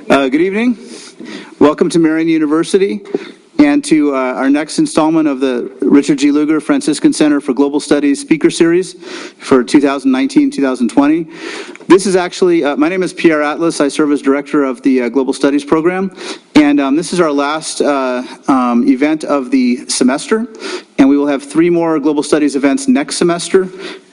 Good evening. Welcome to Marian University and to our next installment of the Richard G. Lugar Franciscan Center for Global Studies Speaker Series for 2019-2020. This is actually, my name is Pierre Atlas. I serve as Director of the Global Studies Program, and this is our last event of the semester, and we will have 3 more Global Studies events next semester.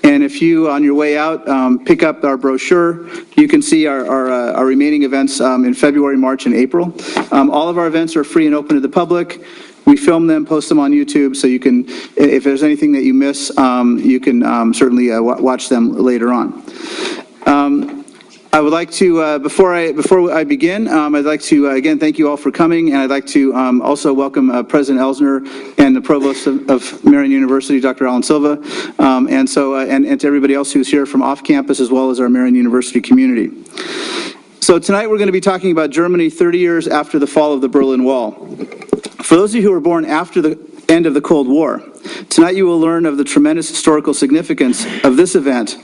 And if you, on your way out, pick up our brochure, you can see our remaining events in February, March, and April. All of our events are free and open to the public. We film them, post them on YouTube, so you can, if there's anything that you miss, you can certainly watch them later on. I would like to, before I begin, I'd like to again thank you all for coming, and I'd like to also welcome President Elsner and the Provost of Marian University, Dr. Alan Silva, and to everybody else who's here from off campus, as well as our Marian University community. So tonight we're going to be talking about Germany 30 years after the fall of the Berlin Wall. For those of you who were born after the end of the Cold War, tonight you will learn of the tremendous historical significance of this event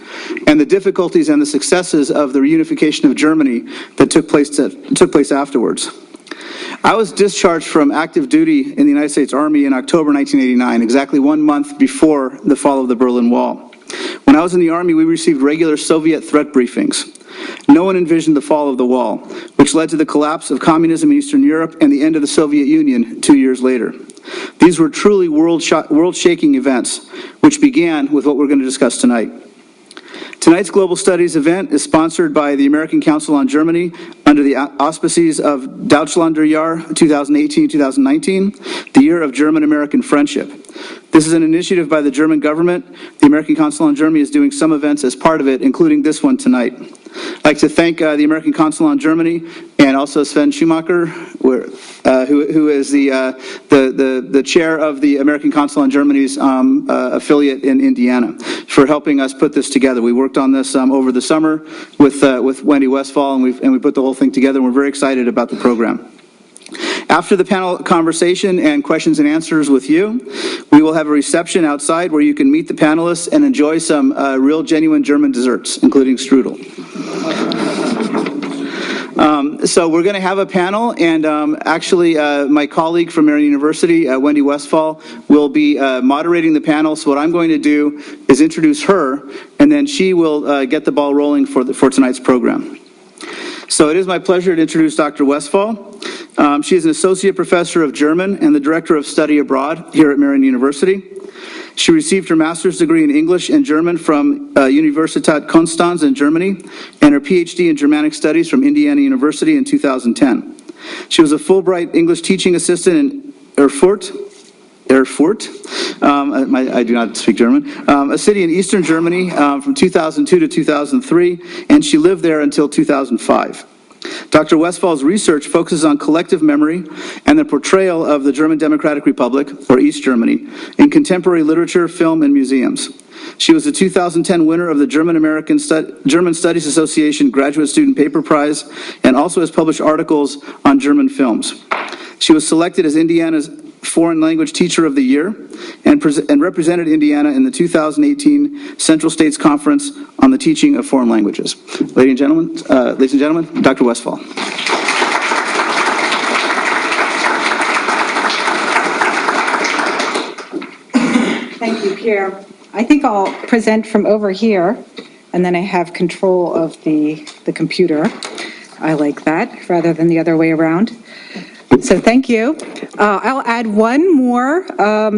and the difficulties and the successes of the reunification of Germany that took place afterwards. I was discharged from active duty in the United States Army in October 1989, exactly 1 month before the fall of the Berlin Wall. When I was in the Army, we received regular Soviet threat briefings. No one envisioned the fall of the wall, which led to the collapse of communism in Eastern Europe and the end of the Soviet Union 2 years later. These were truly world-shaking events, which began with what we're going to discuss tonight. Tonight's Global Studies event is sponsored by the American Council on Germany under the auspices of Deutschlanderjahr 2018-2019, the Year of German-American Friendship. This is an initiative by the German government. The American Council on Germany is doing some events as part of it, including this one tonight. I'd like to thank the American Council on Germany and also Sven Schumacher, who is the chair of the American Council on Germany's affiliate in Indiana, for helping us put this together. We worked on this over the summer with Wendy Westphal, and we put the whole thing together, and we're very excited about the program. After the panel conversation and questions and answers with you, we will have a reception outside where you can meet the panelists and enjoy some real genuine German desserts, including strudel. So we're going to have a panel, and actually my colleague from Marian University, Wendy Westphal, will be moderating the panel. So what I'm going to do is introduce her, and then she will get the ball rolling for tonight's program. So it is my pleasure to introduce Dr. Westphal. She is an associate professor of German and the director of study abroad here at Marian University. She received her master's degree in English and German from Universität Konstanz in Germany and her PhD in Germanic Studies from Indiana University in 2010. She was a Fulbright English teaching assistant in Erfurt, I do not speak German, a city in eastern Germany from 2002 to 2003, and she lived there until 2005. Dr. Westphal's research focuses on collective memory and the portrayal of the German Democratic Republic, or East Germany, in contemporary literature, film, and museums. She was the 2010 winner of the German Studies Association Graduate Student Paper Prize and also has published articles on German films. She was selected as Indiana's Foreign Language Teacher of the Year and represented Indiana in the 2018 Central States Conference on the Teaching of Foreign Languages. Ladies and gentlemen, Dr. Westphal. Thank you, Pierre. I think I'll present from over here, and then I have control of the computer. I like that, rather than the other way around. So thank you. I'll add one more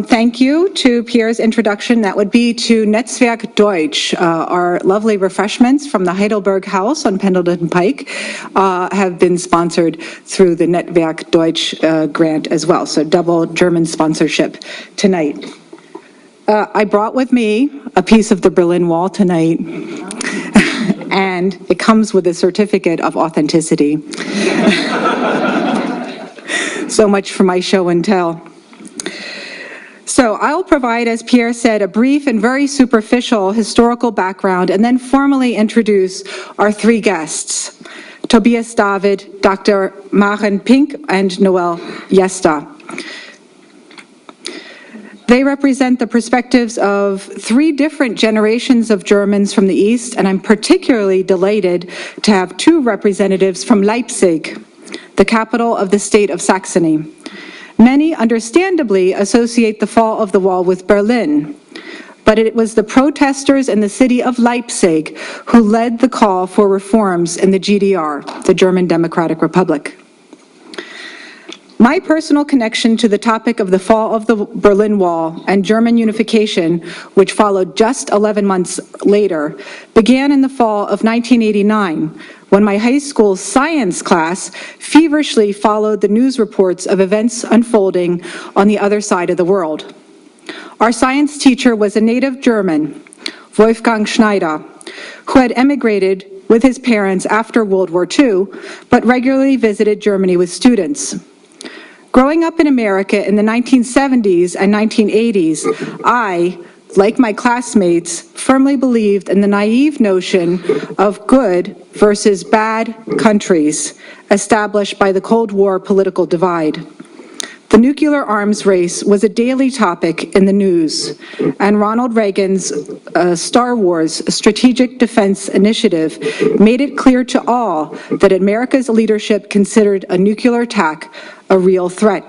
thank you to Pierre's introduction. That would be to Netzwerk Deutsch. Our lovely refreshments from the Heidelberg House on Pendleton Pike have been sponsored through the Netzwerk Deutsch grant as well. So double German sponsorship tonight. I brought with me a piece of the Berlin Wall tonight, and it comes with a certificate of authenticity. So much for my show and tell. So I'll provide, as Pierre said, a brief and very superficial historical background and then formally introduce our 3 guests, Tobias David, Dr. Maren Pink, and Noel Jesta. They represent the perspectives of 3 different generations of Germans from the East, and I'm particularly delighted to have 2 representatives from Leipzig. the capital of the state of Saxony. Many understandably associate the fall of the wall with Berlin, but it was the protesters in the city of Leipzig who led the call for reforms in the GDR, the German Democratic Republic. My personal connection to the topic of the fall of the Berlin Wall and German unification, which followed just 11 months later, began in the fall of 1989, when my high school science class feverishly followed the news reports of events unfolding on the other side of the world. Our science teacher was a native German, Wolfgang Schneider, who had emigrated with his parents after World War II, but regularly visited Germany with students. Growing up in America in the 1970s and 1980s, I, like my classmates, firmly believed in the naive notion of good versus bad countries established by the Cold War political divide. The nuclear arms race was a daily topic in the news, and Ronald Reagan's Star Wars Strategic Defense Initiative made it clear to all that America's leadership considered a nuclear attack a real threat.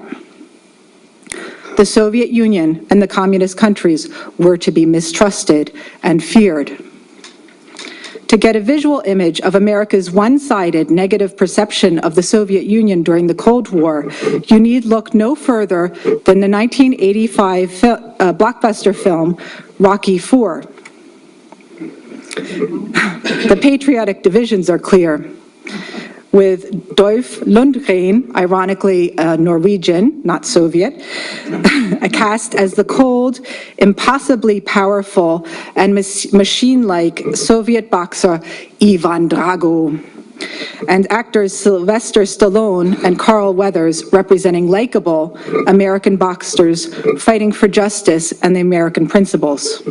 The Soviet Union and the communist countries were to be mistrusted and feared. To get a visual image of America's one-sided negative perception of the Soviet Union during the Cold War, you need look no further than the 1985 blockbuster film, Rocky IV. The patriotic divisions are clear, with Dolph Lundgren, ironically Norwegian, not Soviet, cast as the cold, impossibly powerful, and machine-like Soviet boxer Ivan Drago, and actors Sylvester Stallone and Carl Weathers representing likable American boxers fighting for justice and the American principles.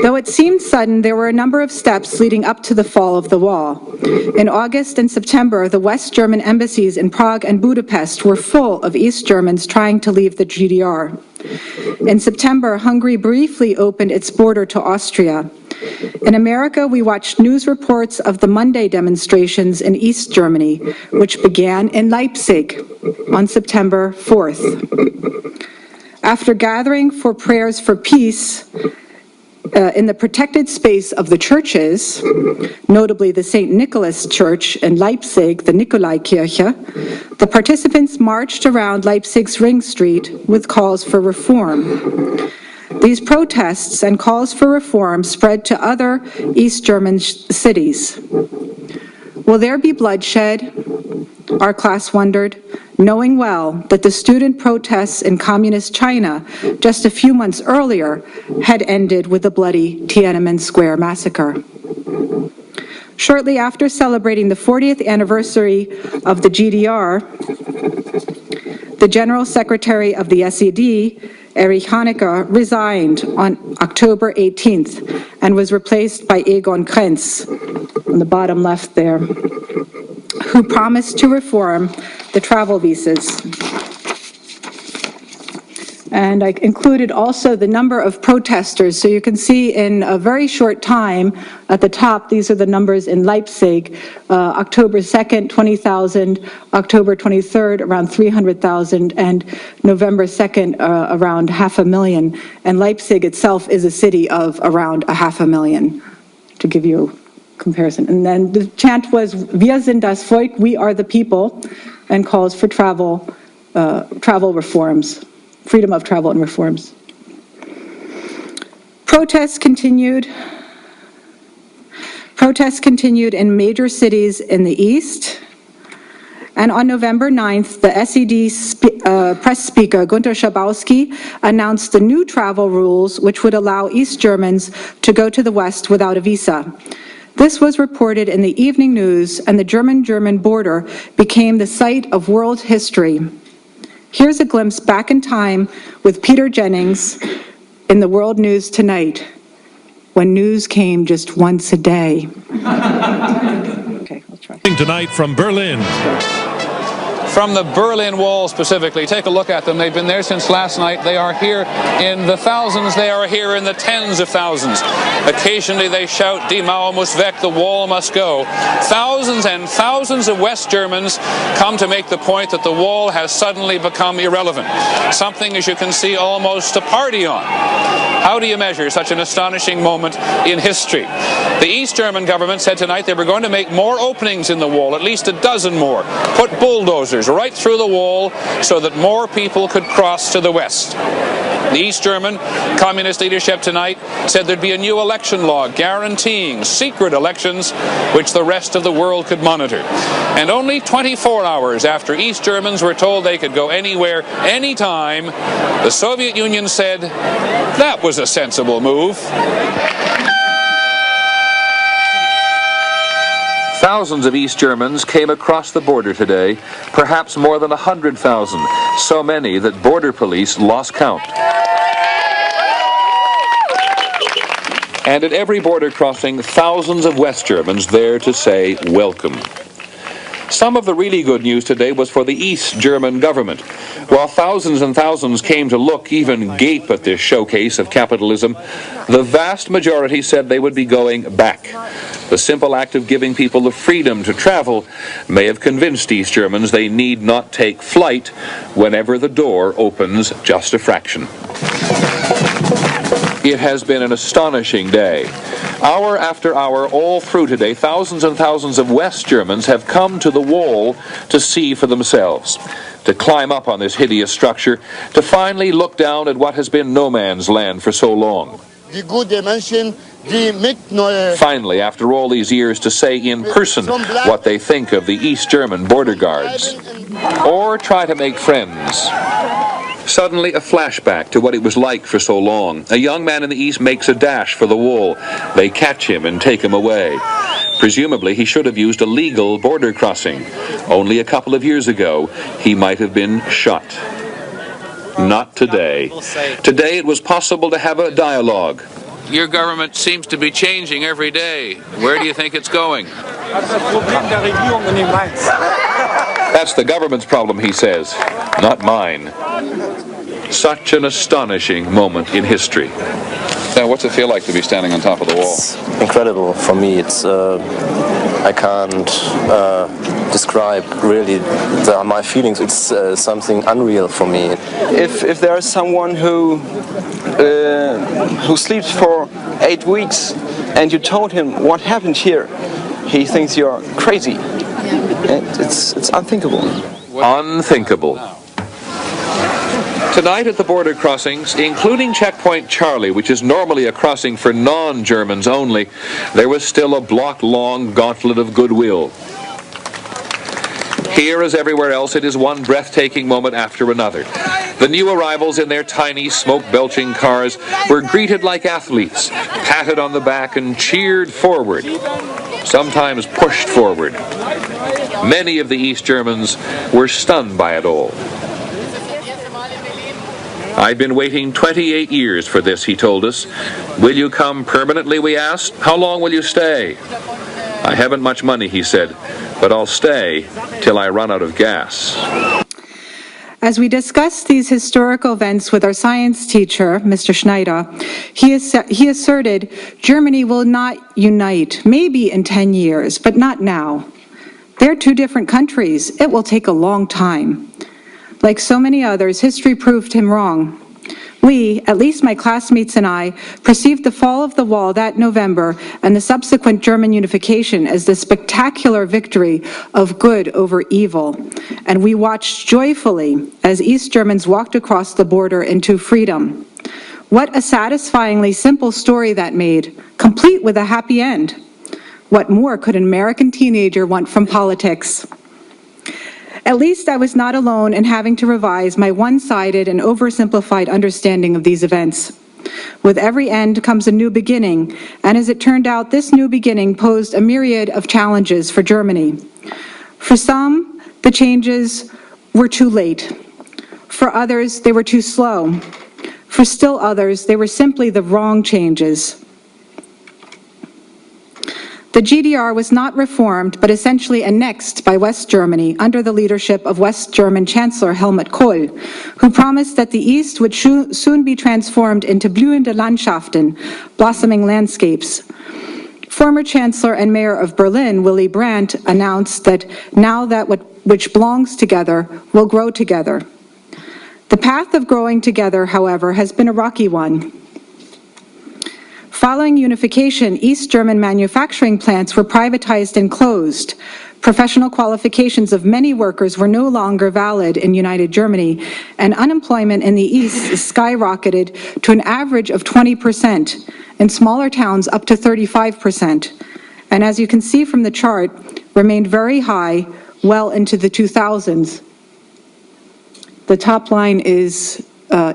Though it seemed sudden, there were a number of steps leading up to the fall of the wall. In August and September, the West German embassies in Prague and Budapest were full of East Germans trying to leave the GDR. In September, Hungary briefly opened its border to Austria. In America, we watched news reports of the Monday demonstrations in East Germany, which began in Leipzig on September 4th. After gathering for prayers for peace, in the protected space of the churches, notably the St. Nicholas Church in Leipzig, the Nikolaikirche, the participants marched around Leipzig's Ring Street with calls for reform. These protests and calls for reform spread to other East German cities. Will there be bloodshed? Our class wondered, knowing well that the student protests in communist China just a few months earlier had ended with the bloody Tiananmen Square massacre. Shortly after celebrating the 40th anniversary of the GDR, the General Secretary of the SED, Erich Honecker, resigned on October 18th and was replaced by Egon Krenz, on the bottom left there, who promised to reform the travel visas. And I included also the number of protesters. So you can see in a very short time, at the top, these are the numbers in Leipzig. October 2nd, 20,000, October 23rd, around 300,000, and November 2nd, around 500,000. And Leipzig itself is a city of around 500,000, to give you a comparison. And then the chant was, "Wir sind das Volk," we are the people, and calls for travel reforms. Freedom of travel and reforms. Protests continued in major cities in the East. And on November 9th, the SED press speaker, Günter Schabowski, announced the new travel rules which would allow East Germans to go to the West without a visa. This was reported in the evening news, and the German-German border became the site of world history. Here's a glimpse back in time with Peter Jennings in the World News Tonight, when news came just once a day. Okay, I'll try. Tonight from Berlin. from the Berlin Wall specifically. Take a look at them. They've been there since last night. They are here in the thousands. They are here in the tens of thousands. Occasionally they shout, Die Mauer muss weg, the wall must go. Thousands and thousands of West Germans come to make the point that the wall has suddenly become irrelevant. Something, as you can see, almost to party on. How do you measure such an astonishing moment in history? The East German government said tonight they were going to make more openings in the wall, at least a dozen more. Put bulldozers right through the wall so that more people could cross to the west. The East German communist leadership tonight said there'd be a new election law guaranteeing secret elections which the rest of the world could monitor. And only 24 hours after East Germans were told they could go anywhere, anytime, the Soviet Union said that was a sensible move. Thousands of East Germans came across the border today, perhaps more than 100,000, so many that border police lost count. And at every border crossing, thousands of West Germans there to say welcome. Some of the really good news today was for the East German government. While thousands and thousands came to look, even gape at this showcase of capitalism, the vast majority said they would be going back. The simple act of giving people the freedom to travel may have convinced East Germans they need not take flight whenever the door opens just a fraction. It has been an astonishing day. Hour after hour, all through today, thousands and thousands of West Germans have come to the wall to see for themselves, to climb up on this hideous structure, to finally look down at what has been no man's land for so long. Finally, after all these years, to say in person what they think of the East German border guards, or try to make friends. Suddenly a flashback to what it was like for so long. A young man in the East makes a dash for the wall. They catch him and take him away. Presumably he should have used a legal border crossing. Only a couple of years ago he might have been shot. Not today. Today it was possible to have a dialogue. Your government seems to be changing every day. Where do you think it's going? That's the government's problem, he says, not mine. Such an astonishing moment in history. Now, what's it feel like to be standing on top of the wall? It's incredible for me. It's I can't describe really my feelings. It's something unreal for me. If there is someone who sleeps for 8 weeks and you told him what happened here, he thinks you're crazy. It's unthinkable. Unthinkable. Tonight at the border crossings, including Checkpoint Charlie, which is normally a crossing for non-Germans only, there was still a block-long gauntlet of goodwill. Here, as everywhere else, it is one breathtaking moment after another. The new arrivals in their tiny, smoke-belching cars were greeted like athletes, patted on the back and cheered forward, sometimes pushed forward. Many of the East Germans were stunned by it all. I've been waiting 28 years for this, he told us. Will you come permanently, we asked. How long will you stay? I haven't much money, he said, but I'll stay till I run out of gas. As we discussed these historical events with our science teacher, Mr. Schneider, he asserted Germany will not unite, maybe in 10 years, but not now. They're two different countries. It will take a long time. Like so many others, history proved him wrong. We, at least my classmates and I, perceived the fall of the wall that November and the subsequent German unification as the spectacular victory of good over evil. And we watched joyfully as East Germans walked across the border into freedom. What a satisfyingly simple story that made, complete with a happy end. What more could an American teenager want from politics? At least I was not alone in having to revise my one-sided and oversimplified understanding of these events. With every end comes a new beginning, and as it turned out, this new beginning posed a myriad of challenges for Germany. For some, the changes were too late. For others, they were too slow. For still others, they were simply the wrong changes. The GDR was not reformed, but essentially annexed by West Germany under the leadership of West German Chancellor Helmut Kohl, who promised that the East would soon be transformed into blühende Landschaften, blossoming landscapes. Former Chancellor and Mayor of Berlin, Willy Brandt, announced that now that which belongs together will grow together. The path of growing together, however, has been a rocky one. Following unification, East German manufacturing plants were privatized and closed. Professional qualifications of many workers were no longer valid in United Germany, and unemployment in the East skyrocketed to an average of 20%, in smaller towns up to 35%. And as you can see from the chart, remained very high well into the 2000s. The top line is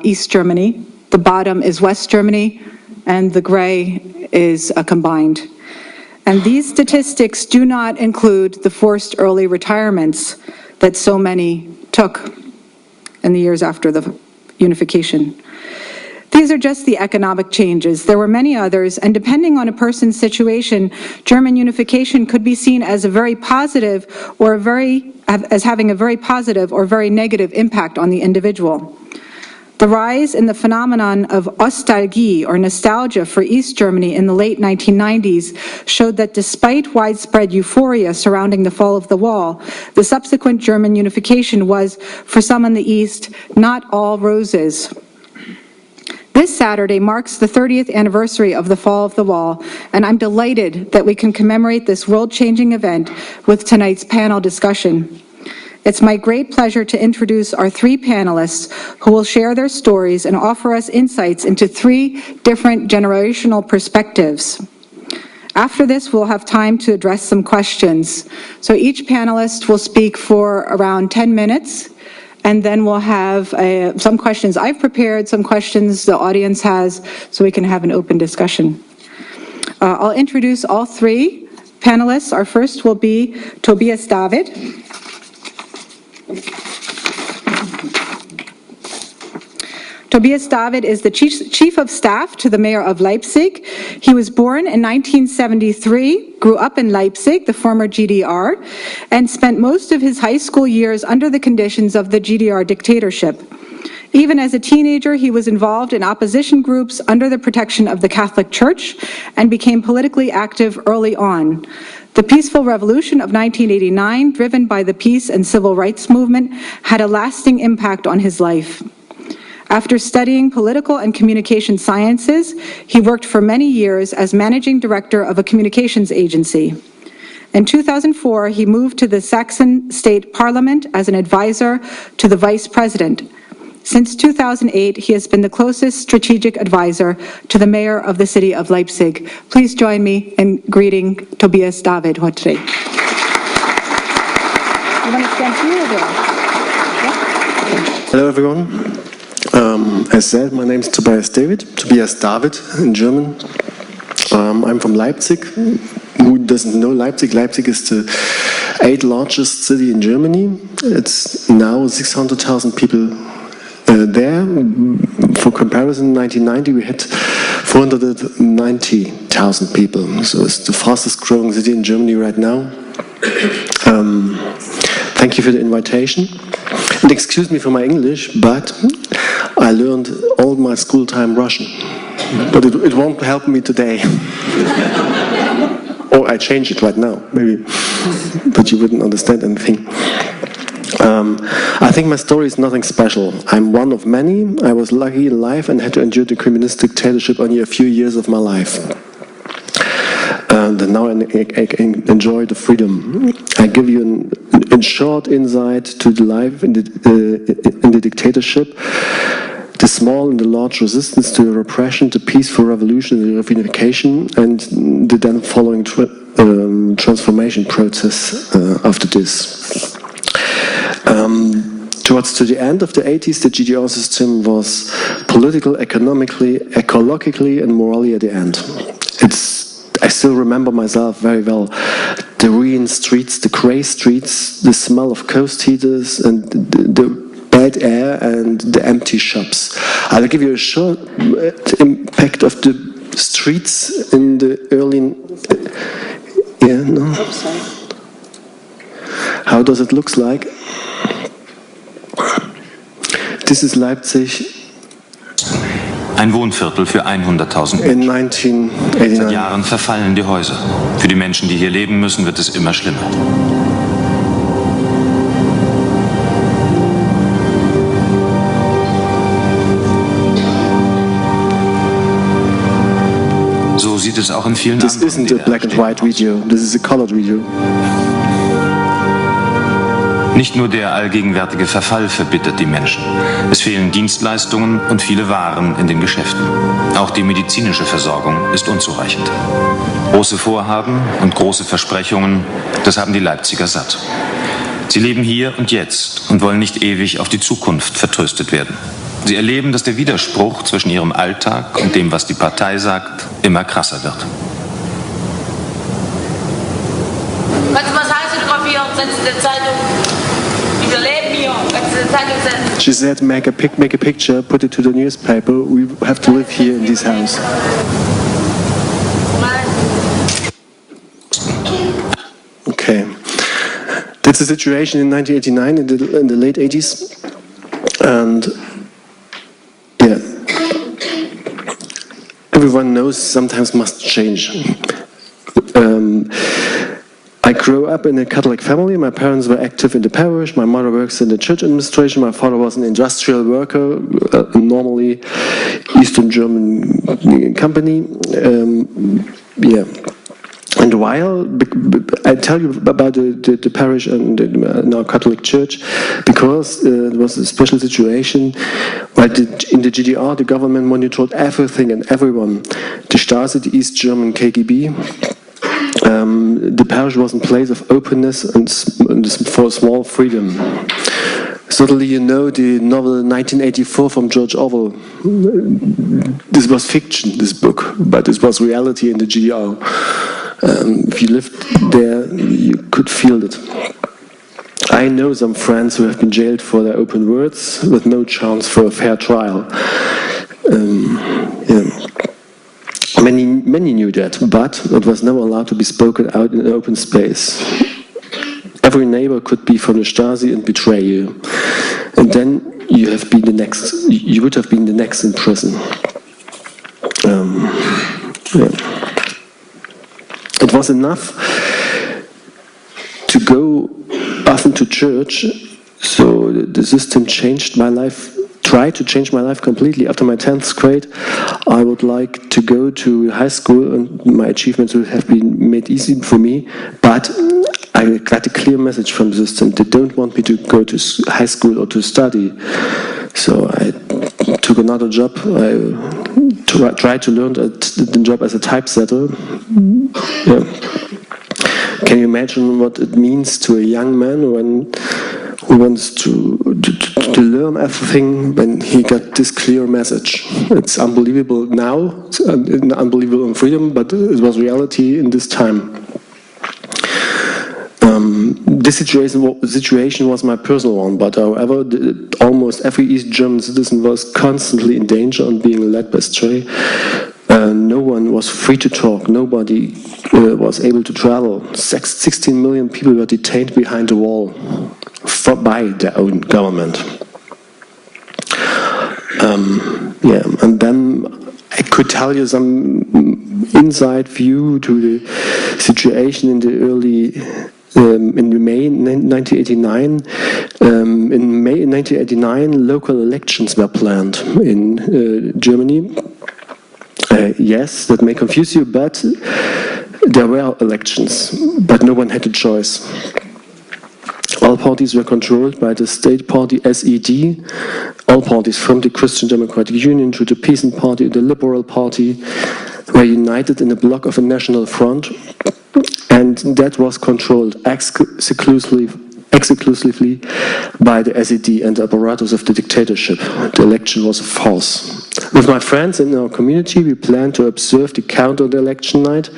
East Germany, the bottom is West Germany, and the gray is combined. And these statistics do not include the forced early retirements that so many took in the years after the unification. These are just the economic changes. There were many others, and depending on a person's situation, German unification could be seen as a very positive or as having a very positive or very negative impact on the individual. The rise in the phenomenon of Ostalgie, or nostalgia, for East Germany in the late 1990s showed that despite widespread euphoria surrounding the fall of the wall, the subsequent German unification was, for some in the East, not all roses. This Saturday marks the 30th anniversary of the fall of the wall, and I'm delighted that we can commemorate this world-changing event with tonight's panel discussion. It's my great pleasure to introduce our three panelists who will share their stories and offer us insights into three different generational perspectives. After this, we'll have time to address some questions. So each panelist will speak for around 10 minutes, and then we'll have some questions I've prepared, some questions the audience has, so we can have an open discussion. I'll introduce all three panelists. Our first will be Tobias David. Tobias David is the Chief of Staff to the Mayor of Leipzig. He was born in 1973, grew up in Leipzig, the former GDR, and spent most of his high school years under the conditions of the GDR dictatorship. Even as a teenager, he was involved in opposition groups under the protection of the Catholic Church and became politically active early on. The peaceful revolution of 1989, driven by the peace and civil rights movement, had a lasting impact on his life. After studying political and communication sciences, he worked for many years as managing director of a communications agency. In 2004, he moved to the Saxon State Parliament as an advisor to the vice president. Since 2008, he has been the closest strategic advisor to the mayor of the city of Leipzig. Please join me in greeting Tobias David heute. You want to stand here or there? Hello, everyone. As said, my name is Tobias David in German. I'm from Leipzig. Who doesn't know Leipzig? Leipzig is the 8th largest city in Germany. It's now 600,000 people there. For comparison, in 1990 we had 490,000 people. So it's the fastest growing city in Germany right now. Thank you for the invitation. And excuse me for my English, but I learned all my school time Russian. But it won't help me today. Or I change it right now, maybe. But you wouldn't understand anything. I think my story is nothing special. I'm one of many. I was lucky in life and had to endure the communist dictatorship only a few years of my life. And now I enjoy the freedom. I give you a short insight to the life in the dictatorship, the small and the large resistance to the repression, the peaceful revolution, the reunification, and the then following transformation process after this. Towards to the end of the 80s, the GDR system was political, economically, ecologically, and morally at the end. I still remember myself very well. The ruined streets, the grey streets, the smell of coast heaters, and the bad air, and the empty shops. I'll give you a short impact of the streets in the early Yeah, no. Oops, sorry. How does it look like? This is Leipzig Ein Wohnviertel für 100.000 in Menschen. Seit 1989. Jahren verfallen die Häuser. Für die Menschen, die hier leben müssen, wird es immer schlimmer. So sieht es auch in vielen This anderen isn't a black and white video, this is a colored video. Nicht nur der allgegenwärtige Verfall verbittert die Menschen. Es fehlen Dienstleistungen und viele Waren in den Geschäften. Auch die medizinische Versorgung ist unzureichend. Große Vorhaben und große Versprechungen, das haben die Leipziger satt. Sie leben hier und jetzt und wollen nicht ewig auf die Zukunft vertröstet werden. Sie erleben, dass der Widerspruch zwischen ihrem Alltag und dem, was die Partei sagt, immer krasser wird. Kannst du mal sagen, fotografieren, setzt in der Zeitung. Wir leben hier, kannst du in der Zeitung setzen. She said, make a picture, put it to the newspaper, we have to live here in this house. Okay. That's the situation in 1989, in the late 80s. And yeah, everyone knows sometimes must change. I grew up in a Catholic family. My parents were active in the parish. My mother works in the church administration. My father was an industrial worker, normally Eastern German company. Yeah. And while I tell you about the parish and our Catholic Church, because it was a special situation. While in the GDR, the government monitored everything and everyone. The Stasi, the East German KGB. The parish was a place of openness and for small freedom. Certainly, you know the novel 1984 from George Orwell. This was fiction, this book, but it was reality in the GDR. If you lived there, you could feel it. I know some friends who have been jailed for their open words with no chance for a fair trial. Yeah. Many knew that, but it was never allowed to be spoken out in an open space. Every neighbor could be from the Stasi and betray you, and then you have been the next. You would have been the next in prison. Yeah. It was enough to go often to church, so the system changed my life. Tried to change my life completely. After my 10th grade, I would like to go to high school, and my achievements would have been made easy for me, but I got a clear message from the system. They don't want me to go to high school or to study. So I took another job. I tried to learn the job as a typesetter. Yeah. Can you imagine what it means to a young man who wants to learn everything when he got this clear message? It's unbelievable now, it's unbelievable in freedom, but it was reality in this time. This situation was my personal one, but however, almost every East German citizen was constantly in danger and being led by stray. No one was free to talk, nobody was able to travel. 16 million people were detained behind the wall by their own government. Yeah, and then I could tell you some inside view to the situation in the early in May 1989. In May 1989, local elections were planned in Germany. Yes, that may confuse you, but there were elections, but no one had a choice. All parties were controlled by the state party SED. All parties, from the Christian Democratic Union to the Peasant Party and the Liberal Party, were united in a bloc of a national front, and that was controlled exclusively by the SED and the apparatus of the dictatorship. The election was a farce. With my friends in our community, we planned to observe the count on the election night.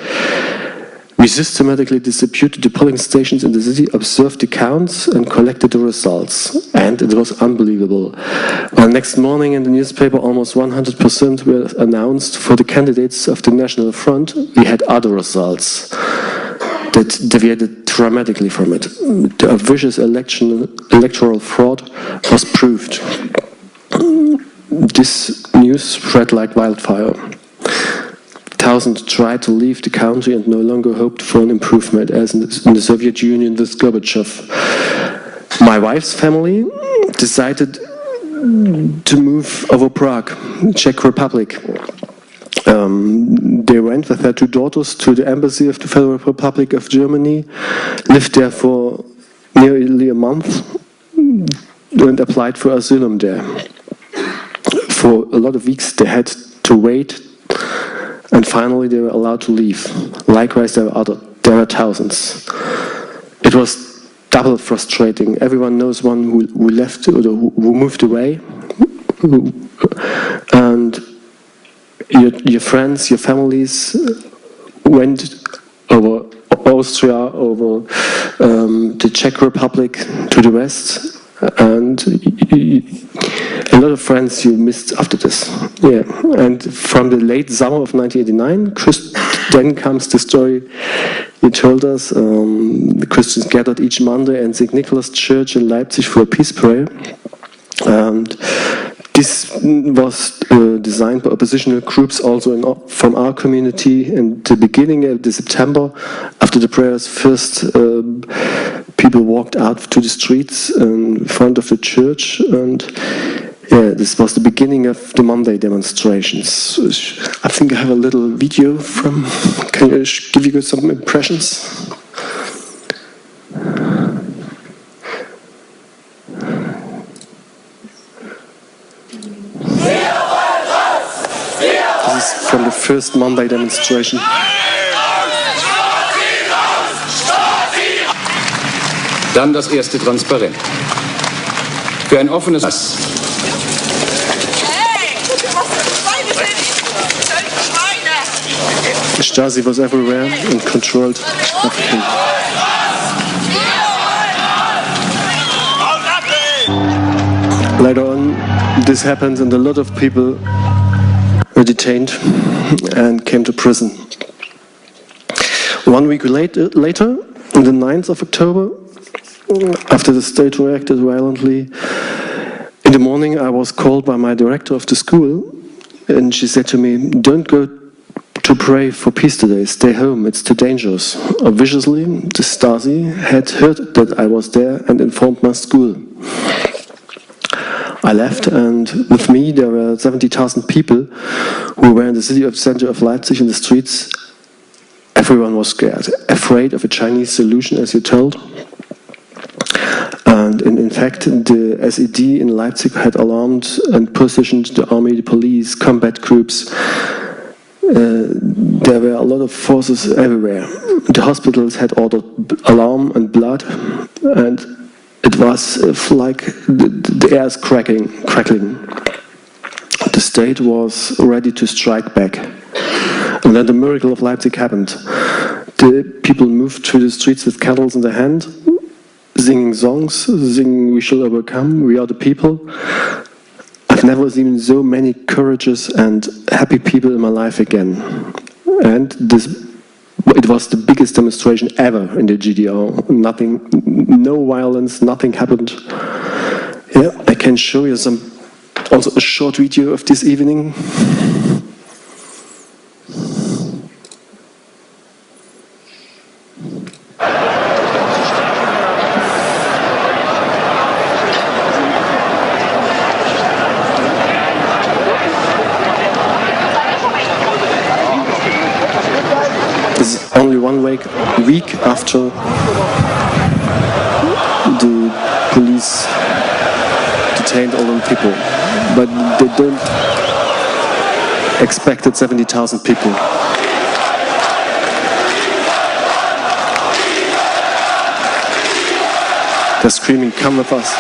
We systematically distributed the polling stations in the city, observed the counts, and collected the results. And it was unbelievable. Well, next morning in the newspaper, almost 100% were announced for the candidates of the National Front. We had other results. that deviated dramatically from it. A vicious electoral fraud was proved. This news spread like wildfire. Thousands tried to leave the country and no longer hoped for an improvement, as in the Soviet Union with Gorbachev. My wife's family decided to move over Prague, Czech Republic. They went with their two daughters to the embassy of the Federal Republic of Germany, lived there for nearly a month, and applied for asylum there. For a lot of weeks they had to wait, and finally they were allowed to leave. Likewise, there were thousands. It was double frustrating. Everyone knows one who left or who moved away, and your friends, your families went over Austria, over the Czech Republic to the west, and a lot of friends you missed after this. Yeah, and from the late summer of 1989, then comes the story you told us. The Christians gathered each Monday in St. Nicholas Church in Leipzig for a peace prayer. And this was designed by oppositional groups also from our community. In the beginning of September, after the prayers, first people walked out to the streets in front of the church, and yeah, this was the beginning of the Monday demonstrations. I think I have a little video from. Can I give you some impressions? This is from the first Monday demonstration. Dann das erste Transparent. Für ein offenes Fass. The Stasi was everywhere and controlled everything. Later on, this happened and a lot of people were detained and came to prison. 1 week later, on the 9th of October, after the state reacted violently, in the morning I was called by my director of the school, and she said to me, "Don't go to pray for peace today, stay home, it's too dangerous." Obviously, the Stasi had heard that I was there and informed my school. I left, and with me there were 70,000 people who were in the center of Leipzig in the streets. Everyone was scared, afraid of a Chinese solution, as you told. And in fact, the SED in Leipzig had alarmed and positioned the army, the police, combat groups. There were a lot of forces everywhere. The hospitals had ordered alarm and blood, and it was like the air is crackling. The state was ready to strike back. And then the miracle of Leipzig happened. The people moved through the streets with candles in their hand, singing songs, singing "We Shall Overcome, We Are the People." I've never seen so many courageous and happy people in my life again. And it was the biggest demonstration ever in the GDR. Nothing, no violence, nothing happened. Yeah, I can show you also a short video of this evening. Only 1 week after the police detained all the people, but they don't expected 70,000 people. They're screaming, "Come with us."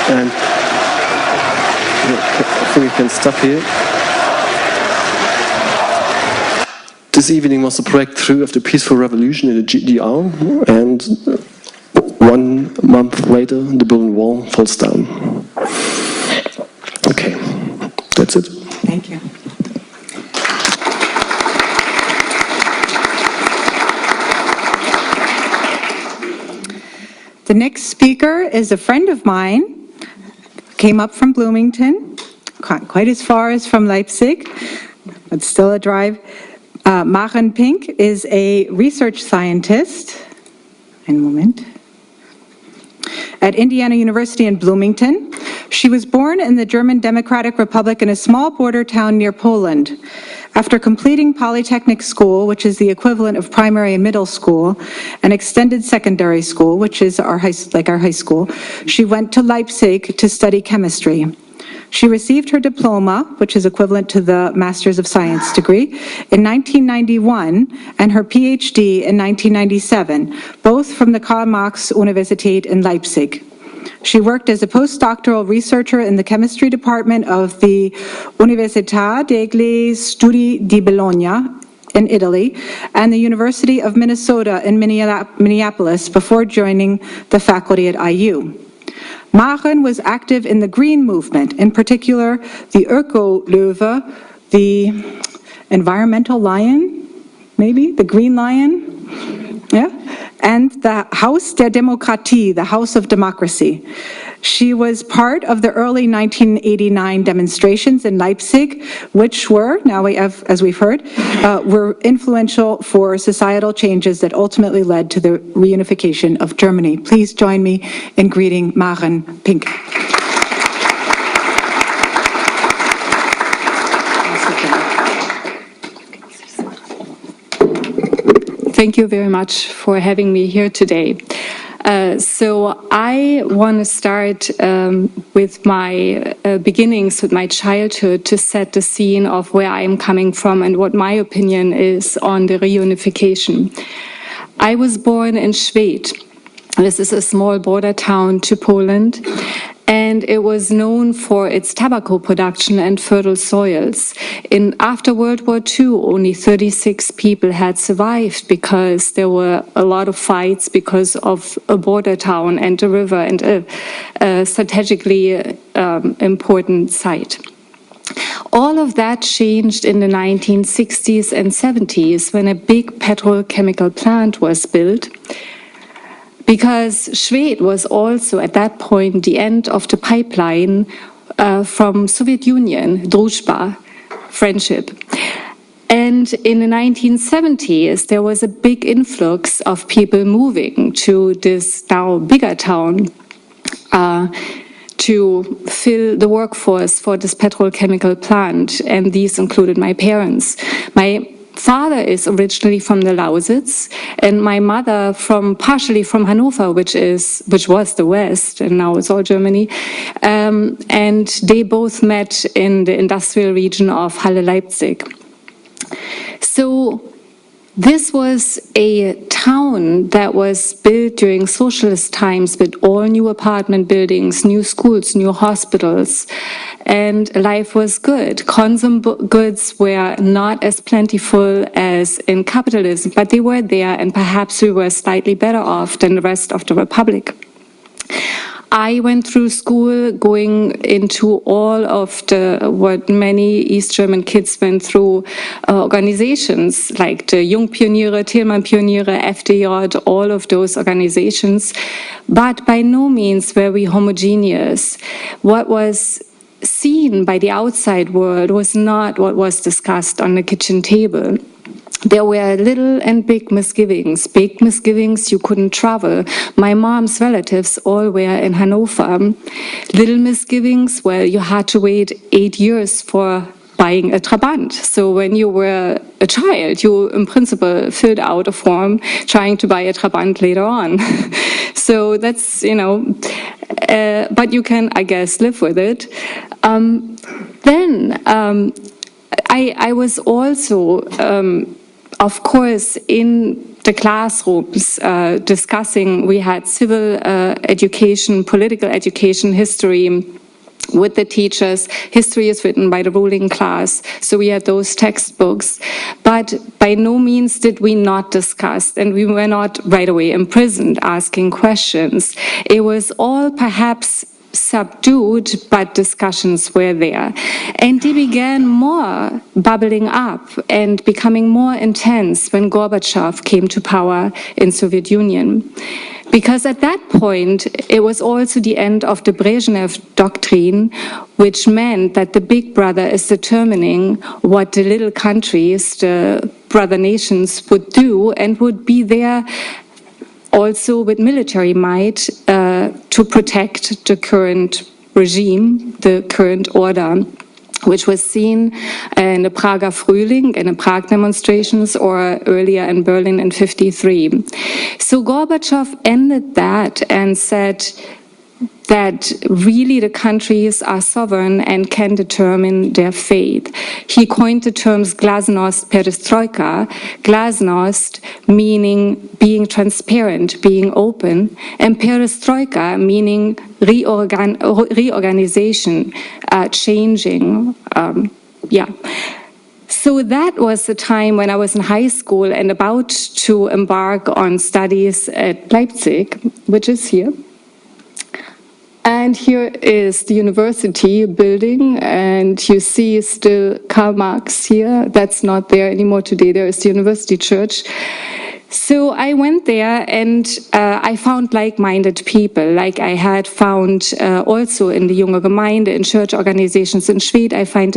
And I think we can stop here. This evening was the breakthrough of the peaceful revolution in the GDR, and 1 month later the Berlin Wall falls down. Okay, that's it. Thank you. The next speaker is a friend of mine, came up from Bloomington, quite as far as from Leipzig, but still a drive. Marian Pink is a research scientist, at Indiana University in Bloomington. She was born in the German Democratic Republic in a small border town near Poland. After completing Polytechnic School, which is the equivalent of primary and middle school, and extended secondary school, which is our high school, she went to Leipzig to study chemistry. She received her diploma, which is equivalent to the Master's of Science degree, in 1991, and her PhD in 1997, both from the Karl Marx Universität in Leipzig. She worked as a postdoctoral researcher in the chemistry department of the Università degli Studi di Bologna in Italy and the University of Minnesota in Minneapolis before joining the faculty at IU. Marian was active in the Green movement, in particular the Öko-Löwe, the environmental lion, maybe, the Green Lion, yeah, and the Haus der Demokratie, the House of Democracy. She was part of the early 1989 demonstrations in Leipzig, which were, now we have, as we've heard, were influential for societal changes that ultimately led to the reunification of Germany. Please join me in greeting Marian Pink. Thank you very much for having me here today. So I want to start with my beginnings, with my childhood, to set the scene of where I am coming from and what my opinion is on the reunification. I was born in Schwedt. This is a small border town to Poland, and it was known for its tobacco production and fertile soils. After World War II, only 36 people had survived because there were a lot of fights because of a border town and a river and a strategically important site. All of that changed in the 1960s and 70s when a big petrochemical plant was built, because Schwedt was also at that point the end of the pipeline from Soviet Union, Druzhba, friendship. And in the 1970s, there was a big influx of people moving to this now bigger town to fill the workforce for this petrochemical plant, and these included my parents. My father is originally from the Lausitz, and my mother partially from Hanover, which was the West, and now it's all Germany. And they both met in the industrial region of Halle, Leipzig. So this was a town that was built during socialist times with all new apartment buildings, new schools, new hospitals, and life was good. Consumer goods were not as plentiful as in capitalism, but they were there, and perhaps we were slightly better off than the rest of the Republic. I went through school going into all of what many East German kids went through, organizations like the Jungpioniere, Tillmann Pioniere, FDJ, all of those organizations, but by no means were we homogeneous. What was seen by the outside world was not what was discussed on the kitchen table. There were little and big misgivings. Big misgivings, you couldn't travel. My mom's relatives all were in Hanover. Little misgivings, well, you had to wait 8 years for buying a Trabant. So when you were a child, you in principle filled out a form trying to buy a Trabant later on. So that's, but you can, I guess, live with it. I was also, of course, in the classrooms discussing, we had civil education, political education, history, with the teachers. History is written by the ruling class, so we had those textbooks. But by no means did we not discuss, and we were not right away imprisoned asking questions. It was all perhaps subdued, but discussions were there. And they began more bubbling up and becoming more intense when Gorbachev came to power in Soviet Union. Because at that point, it was also the end of the Brezhnev doctrine, which meant that the big brother is determining what the little countries, the brother nations, would do and would be there also with military might to protect the current regime, the current order, which was seen in the Prager Frühling, in the Prague demonstrations, or earlier in Berlin in '53. So Gorbachev ended that and said that really the countries are sovereign and can determine their fate. He coined the terms glasnost, perestroika, glasnost meaning being transparent, being open, and perestroika meaning reorganization, changing, So that was the time when I was in high school and about to embark on studies at Leipzig, which is here. And here is the university building, and you see still Karl Marx here. That's not there anymore today. There is the university church. So I went there and I found like-minded people, like I had found also in the Junge Gemeinde, in church organizations in Schwedt. I found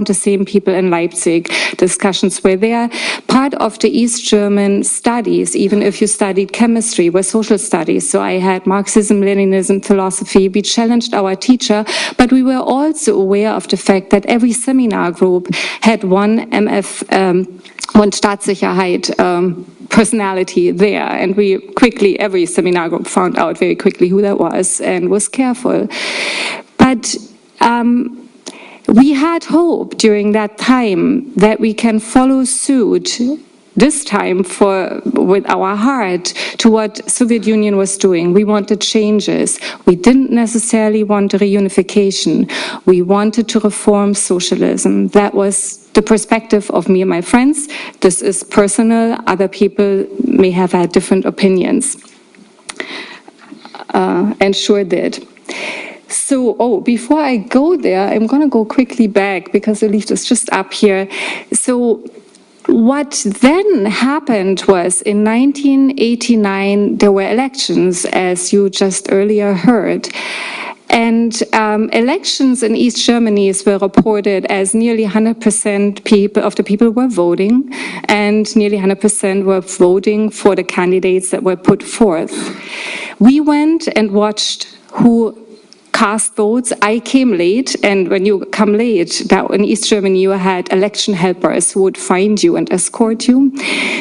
the same people in Leipzig. Discussions were there. Part of the East German studies, even if you studied chemistry, were social studies. So I had Marxism, Leninism, philosophy. We challenged our teacher, but we were also aware of the fact that every seminar group had one one Staatssicherheit personality there, and we quickly, every seminar group found out very quickly who that was and was careful. But we had hope during that time that we can follow suit this time with our heart to what Soviet Union was doing. We wanted changes. We didn't necessarily want reunification. We wanted to reform socialism. That was the perspective of me and my friends. This is personal. Other people may have had different opinions. And sure did. So, before I go there, I'm going to go quickly back because the list is just up here. So, what then happened was in 1989, there were elections, as you just earlier heard. And elections in East Germany were reported as nearly 100% of the people were voting, and nearly 100% were voting for the candidates that were put forth. We went and watched who cast votes. I came late, and when you come late, that in East Germany you had election helpers who would find you and escort you.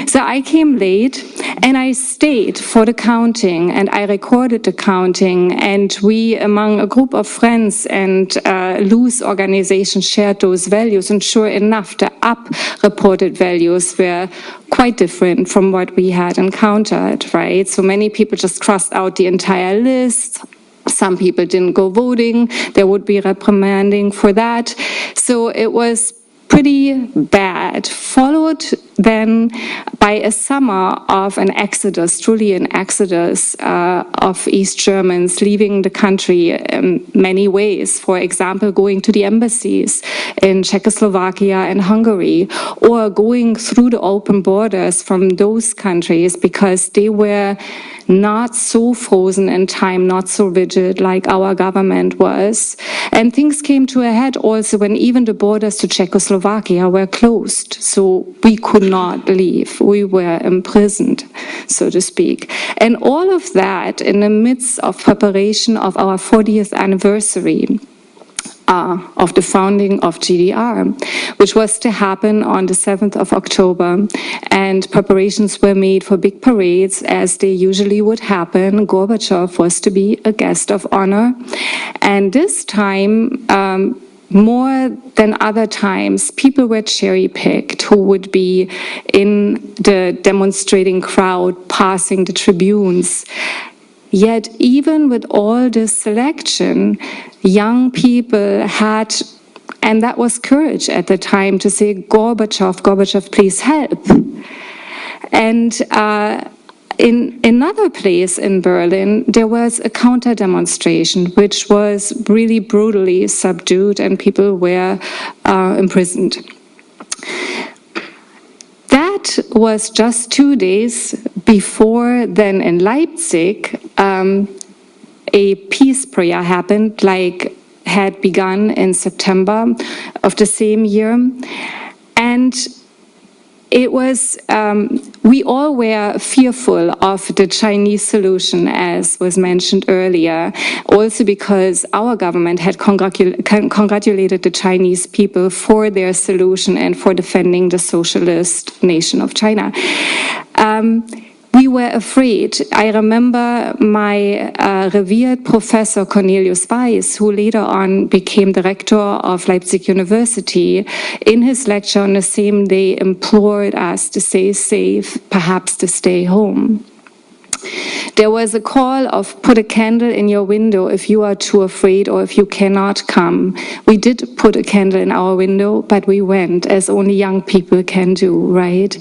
So I came late, and I stayed for the counting, and I recorded the counting, and we, among a group of friends and loose organizations, shared those values, and sure enough, the up-reported values were quite different from what we had encountered, right? So many people just crossed out the entire list. Some people didn't go voting. There would be reprimanding for that. So it was pretty bad, followed then by a summer of an exodus, truly an exodus of East Germans leaving the country in many ways. For example, going to the embassies in Czechoslovakia and Hungary, or going through the open borders from those countries because they were not so frozen in time, not so rigid like our government was. And things came to a head also when even the borders to Czechoslovakia were closed. So we could not leave. We were imprisoned, so to speak. And all of that in the midst of preparation of our 40th anniversary of the founding of GDR, which was to happen on the 7th of October. And preparations were made for big parades, as they usually would happen. Gorbachev was to be a guest of honor. And this time, more than other times, people were cherry-picked who would be in the demonstrating crowd, passing the tribunes. Yet even with all this selection, young people had, and that was courage at the time, to say, Gorbachev, please help. And in another place in Berlin, there was a counter demonstration, which was really brutally subdued, and people were imprisoned. That was just 2 days before then in Leipzig, a peace prayer happened, like had begun in September of the same year. And it was, we all were fearful of the Chinese solution, as was mentioned earlier, also because our government had congratulated the Chinese people for their solution and for defending the socialist nation of China. We were afraid. I remember my revered professor Cornelius Weiss, who later on became the rector of Leipzig University, in his lecture on the same day implored us to stay safe, perhaps to stay home. There was a call of put a candle in your window if you are too afraid or if you cannot come. We did put a candle in our window, but we went, as only young people can do, right?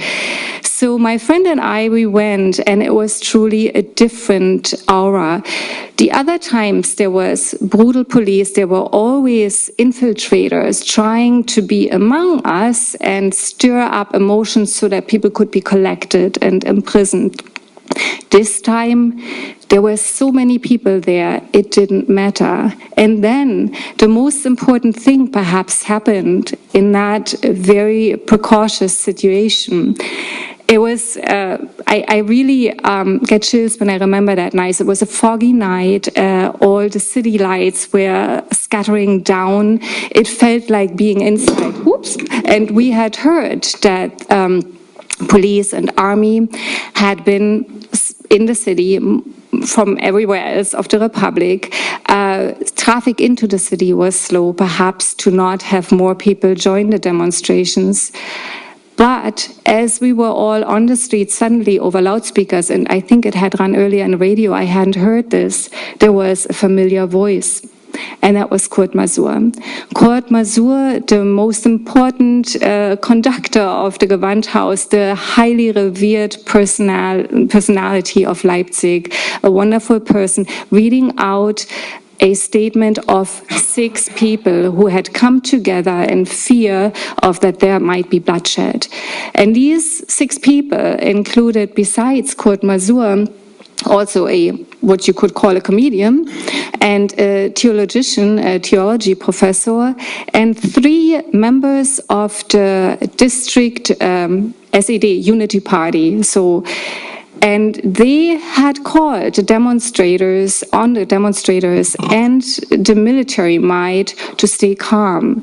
So my friend and I, we went, and it was truly a different aura. The other times there was brutal police, there were always infiltrators trying to be among us and stir up emotions so that people could be collected and imprisoned. This time, there were so many people there, it didn't matter. And then the most important thing perhaps happened in that very precautious situation. It was, I really get chills when I remember that night. It was a foggy night. All the city lights were scattering down. It felt like being inside. Whoops. And we had heard that police and army had been in the city from everywhere else of the Republic. Traffic into the city was slow, perhaps to not have more people join the demonstrations. But as we were all on the street, suddenly over loudspeakers, and I think it had run earlier on radio, I hadn't heard this, there was a familiar voice. And that was Kurt Masur. Kurt Masur, the most important conductor of the Gewandhaus, the highly revered personality of Leipzig, a wonderful person, reading out a statement of 6 people who had come together in fear of that there might be bloodshed. And these 6 people included, besides Kurt Masur, also what you could call a comedian, and a theologian, a theology professor, and 3 members of the district SED Unity Party. And they had called the demonstrators and the military might to stay calm,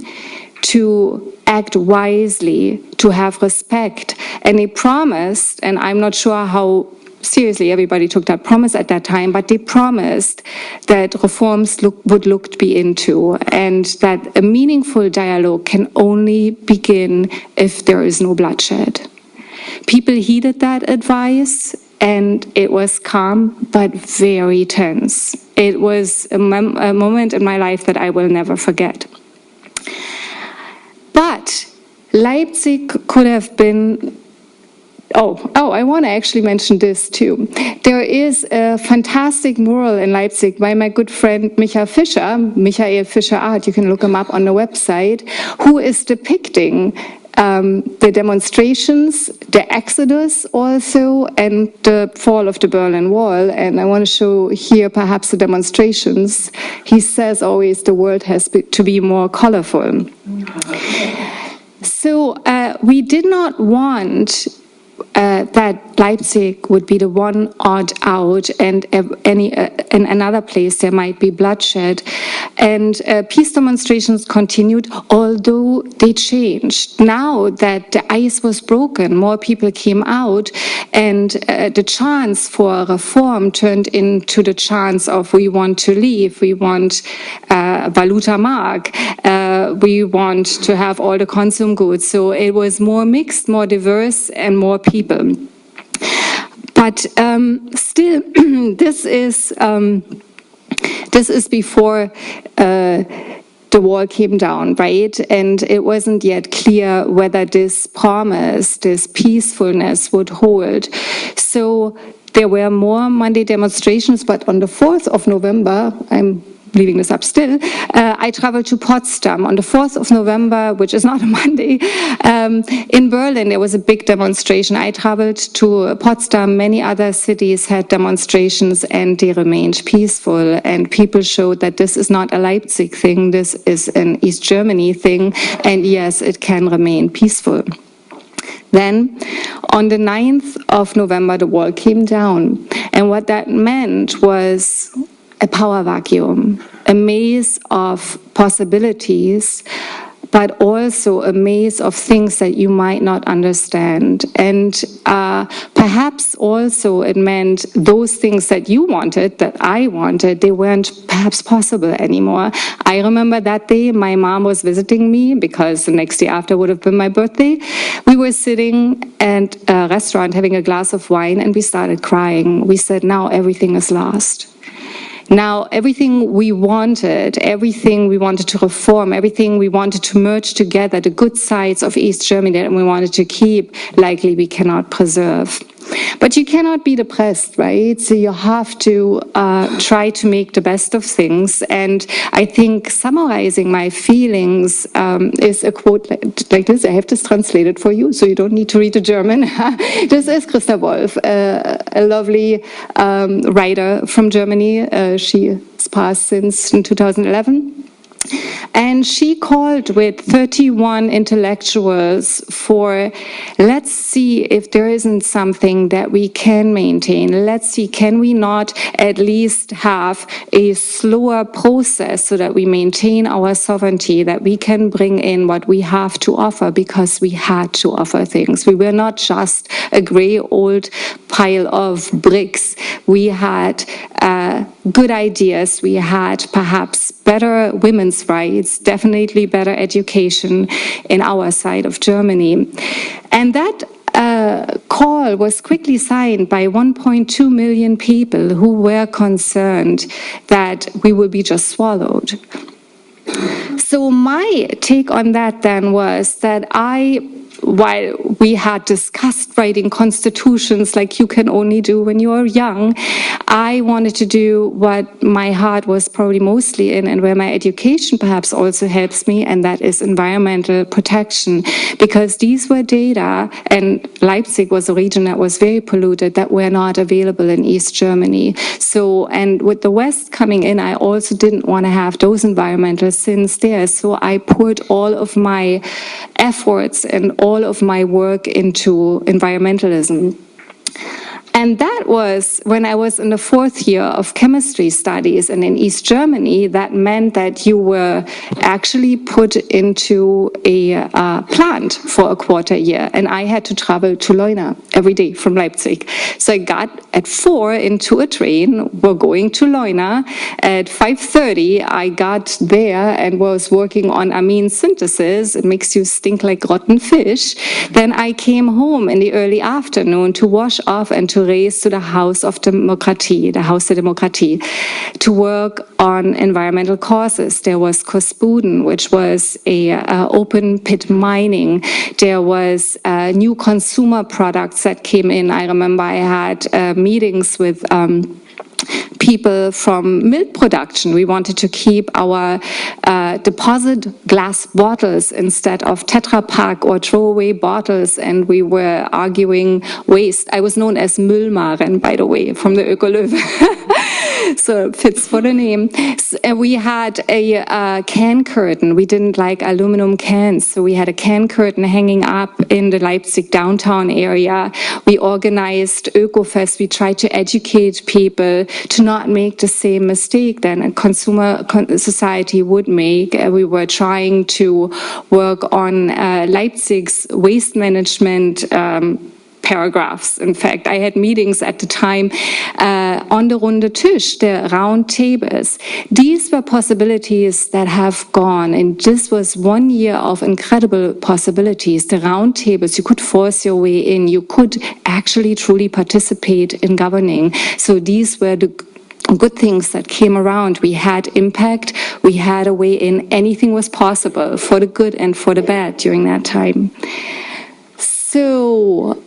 to act wisely, to have respect. And they promised, and I'm not sure how seriously everybody took that promise at that time, but they promised that reforms would look to be into, and that a meaningful dialogue can only begin if there is no bloodshed. People heeded that advice, and it was calm but very tense. It was a moment in my life that I will never forget. But Leipzig could have been I want to actually mention this too. There is a fantastic mural in Leipzig by my good friend Michael Fischer Art, you can look him up on the website, who is depicting the demonstrations, the exodus also, and the fall of the Berlin Wall. And I want to show here perhaps the demonstrations. He says always the world has to be more colorful. So we did not want that Leipzig would be the one odd out, and in another place there might be bloodshed. And peace demonstrations continued, although they changed. Now that the ice was broken, more people came out, and the chance for reform turned into the chance of we want to leave, we want Valuta Mark, we want to have all the consumer goods. So it was more mixed, more diverse, and more people. But still, this is before the wall came down, right? And it wasn't yet clear whether this promise, this peacefulness would hold. So there were more Monday demonstrations, but on the 4th of November, I'm leaving this up still, I traveled to Potsdam on the 4th of November, which is not a Monday. In Berlin, there was a big demonstration. I traveled to Potsdam. Many other cities had demonstrations, and they remained peaceful. And people showed that this is not a Leipzig thing. This is an East Germany thing. And yes, it can remain peaceful. Then, on the 9th of November, the wall came down. And what that meant was a power vacuum, a maze of possibilities, but also a maze of things that you might not understand. And perhaps also it meant those things that you wanted, that I wanted, they weren't perhaps possible anymore. I remember that day my mom was visiting me because the next day after would have been my birthday. We were sitting at a restaurant having a glass of wine and we started crying. We said, now everything is lost. Now, everything we wanted to reform, everything we wanted to merge together, the good sides of East Germany that we wanted to keep, likely we cannot preserve. But you cannot be depressed, right? So you have to try to make the best of things. And I think summarizing my feelings is a quote like this. I have this translated for you, so you don't need to read the German. This is Christa Wolf, a lovely writer from Germany. She has passed since 2011. And she called with 31 intellectuals for, let's see if there isn't something that we can maintain. Let's see, can we not at least have a slower process so that we maintain our sovereignty, that we can bring in what we have to offer, because we had to offer things. We were not just a gray old pile of bricks. We had good ideas. We had perhaps better women's rights, definitely better education in our side of Germany. And that call was quickly signed by 1.2 million people who were concerned that we will be just swallowed. So my take on that then was that while we had discussed writing constitutions like you can only do when you are young, I wanted to do what my heart was probably mostly in and where my education perhaps also helps me, and that is environmental protection. Because these were data, and Leipzig was a region that was very polluted, that were not available in East Germany. So, and with the West coming in, I also didn't want to have those environmental sins there. So I poured all of my efforts and all of my work into environmentalism. And that was when I was in the 4th year of chemistry studies, and in East Germany, that meant that you were actually put into a plant for a quarter year, and I had to travel to Leuna every day from Leipzig. So I got at 4 into a train, we're going to Leuna. At 5:30, I got there and was working on amine synthesis. It makes you stink like rotten fish. Then I came home in the early afternoon to wash off and to race to the House of Demokratie, the Haus der Demokratie, to work on environmental causes. There was Kosbuden, which was a open pit mining. There was new consumer products that came in. I remember I had meetings with people from milk production. We wanted to keep our deposit glass bottles instead of Tetra Pak or throwaway bottles, and we were arguing waste. I was known as Müllmaren, by the way, from the Ökolöwe. So it fits for the name. We had a can curtain. We didn't like aluminum cans, so we had a can curtain hanging up in the Leipzig downtown area. We organized Ökofest. We tried to educate people to not make the same mistake that a consumer society would make. We were trying to work on Leipzig's waste management paragraphs, in fact. I had meetings at the time on the Runde Tisch, the round tables. These were possibilities that have gone, and this was 1 year of incredible possibilities. The round tables, you could force your way in, you could actually truly participate in governing. So these were the good things that came around. We had impact, we had a way in, anything was possible for the good and for the bad during that time. So,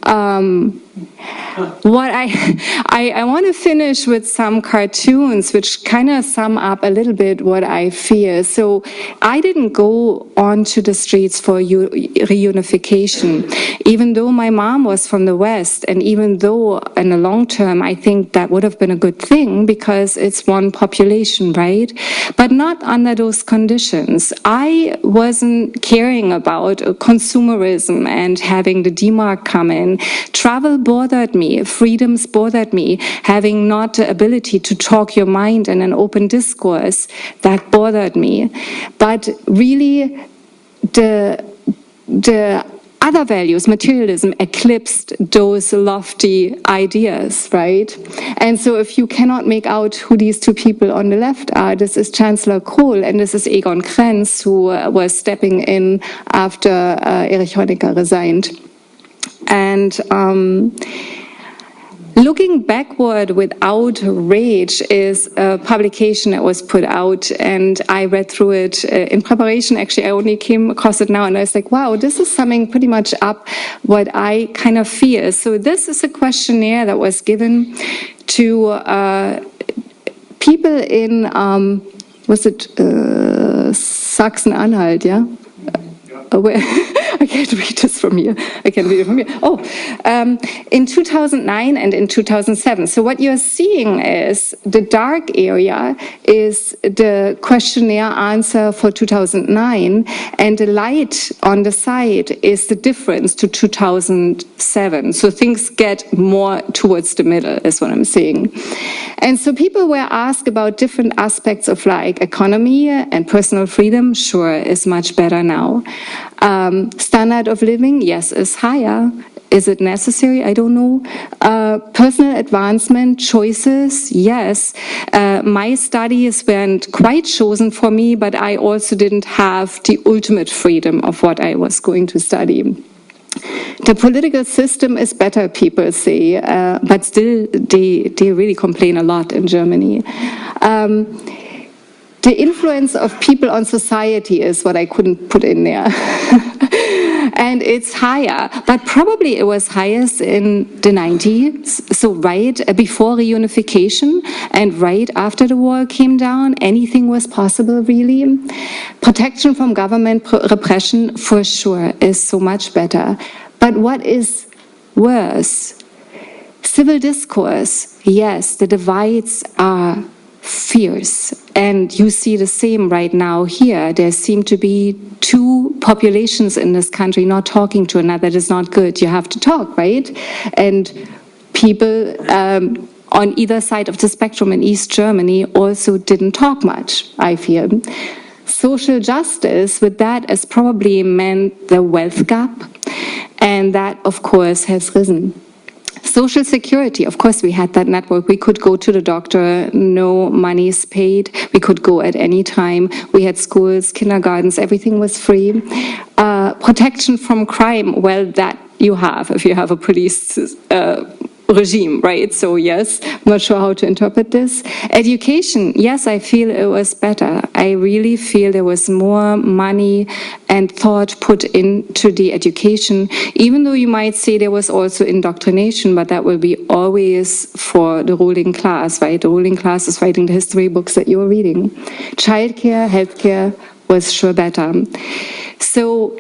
what I want to finish with some cartoons which kind of sum up a little bit what I fear. So I didn't go onto the streets for reunification, even though my mom was from the West, and even though in the long term I think that would have been a good thing because it's one population, right? But not under those conditions. I wasn't caring about consumerism and having the DMARC come in. Travel bothered me, freedoms bothered me, having not the ability to talk your mind in an open discourse, that bothered me. But really, the other values, materialism, eclipsed those lofty ideas, right? And so if you cannot make out who these two people on the left are, this is Chancellor Kohl and this is Egon Krenz, who was stepping in after Erich Honecker resigned. And looking backward without rage is a publication that was put out, and I read through it in preparation. Actually, I only came across it now, and I was like, wow, this is summing pretty much up what I kind of fear. So this is a questionnaire that was given to people in, was it Sachsen-Anhalt, yeah? I can't read this from here. I can read it from here. Oh, in 2009 and in 2007. So what you're seeing is the dark area is the questionnaire answer for 2009, and the light on the side is the difference to 2007. So things get more towards the middle, is what I'm saying. And so people were asked about different aspects of like economy and personal freedom. Sure, is much better now. Standard of living, yes, is higher. Is it necessary? I don't know. Personal advancement, choices, yes. My studies weren't quite chosen for me, but I also didn't have the ultimate freedom of what I was going to study. The political system is better, people say, but still they really complain a lot in Germany. The influence of people on society is what I couldn't put in there. And it's higher, but probably it was highest in the 90s, so right before reunification and right after the wall came down, anything was possible, really. Protection from government repression, for sure, is so much better. But what is worse? Civil discourse, yes, the divides are fierce, and you see the same right now here. There seem to be two populations in this country not talking to another. That is not good. You have to talk, right? And people on either side of the spectrum in East Germany also didn't talk much, I feel. Social justice, with that, has probably meant the wealth gap, and that, of course, has risen. Social security, of course, we had that network. We could go to the doctor, no money's paid. We could go at any time. We had schools, kindergartens, everything was free. Protection from crime, well, that you have if you have a police regime, right? So yes, I'm not sure how to interpret this. Education, yes, I feel it was better. I really feel there was more money and thought put into the education, even though you might say there was also indoctrination, but that will be always for the ruling class, right? The ruling class is writing the history books that you're reading. Childcare, healthcare was sure better. So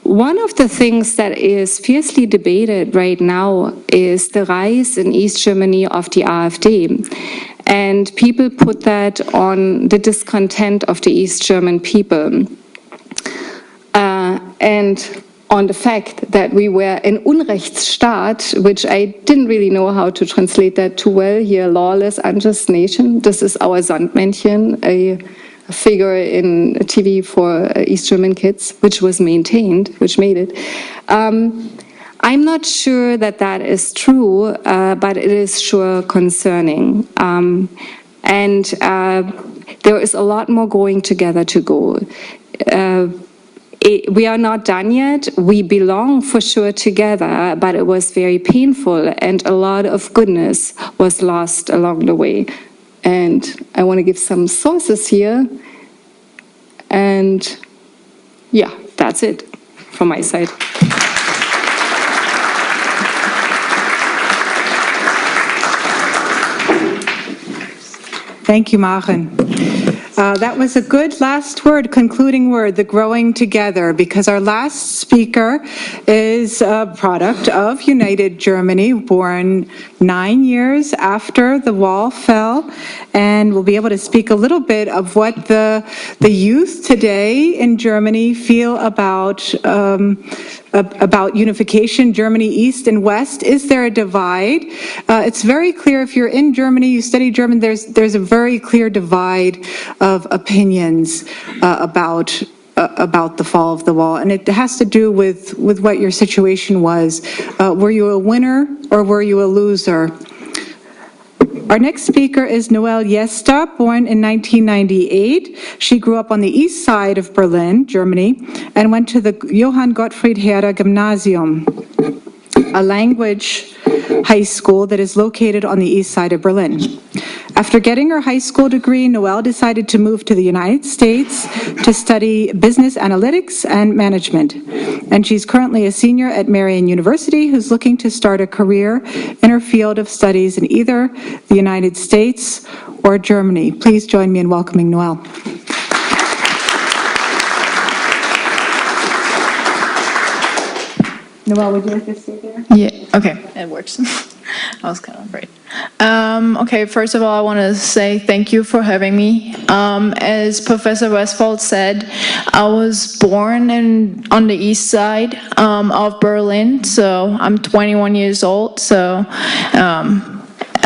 one of the things that is fiercely debated right now is the rise in East Germany of the AfD. And people put that on the discontent of the East German people. And on the fact that we were an Unrechtsstaat, which I didn't really know how to translate that too well here, lawless, unjust nation. This is our Sandmännchen, a figure in TV for East German kids, which was maintained, which made it. I'm not sure that that is true, but it is sure concerning. And there is a lot more going together to go. We are not done yet. We belong for sure together, but it was very painful and a lot of goodness was lost along the way. And I want to give some sources here. And yeah, that's it from my side. Thank you, Marian. That was a good last word, concluding word, the growing together, because our last speaker is a product of United Germany, born 9 years after the wall fell, and will be able to speak a little bit of what the youth today in Germany feel about unification, Germany East and West. Is there a divide? It's very clear if you're in Germany, you study German, there's a very clear divide of opinions about the fall of the wall, and it has to do with what your situation was. Were you a winner or were you a loser? Our next speaker is Noelle Jester, born in 1998. She grew up on the east side of Berlin, Germany, and went to the Johann Gottfried Herder Gymnasium, a language high school that is located on the east side of Berlin. After getting her high school degree, Noelle decided to move to the United States to study business analytics and management. And she's currently a senior at Marian University who's looking to start a career in her field of studies in either the United States or Germany. Please join me in welcoming Noelle. Noelle, would you like to stay there? Yeah, okay, it works. I was kind of afraid. Okay, first of all, I want to say thank you for having me. As Professor Westphal said, I was born on the east side of Berlin, so I'm 21 years old, so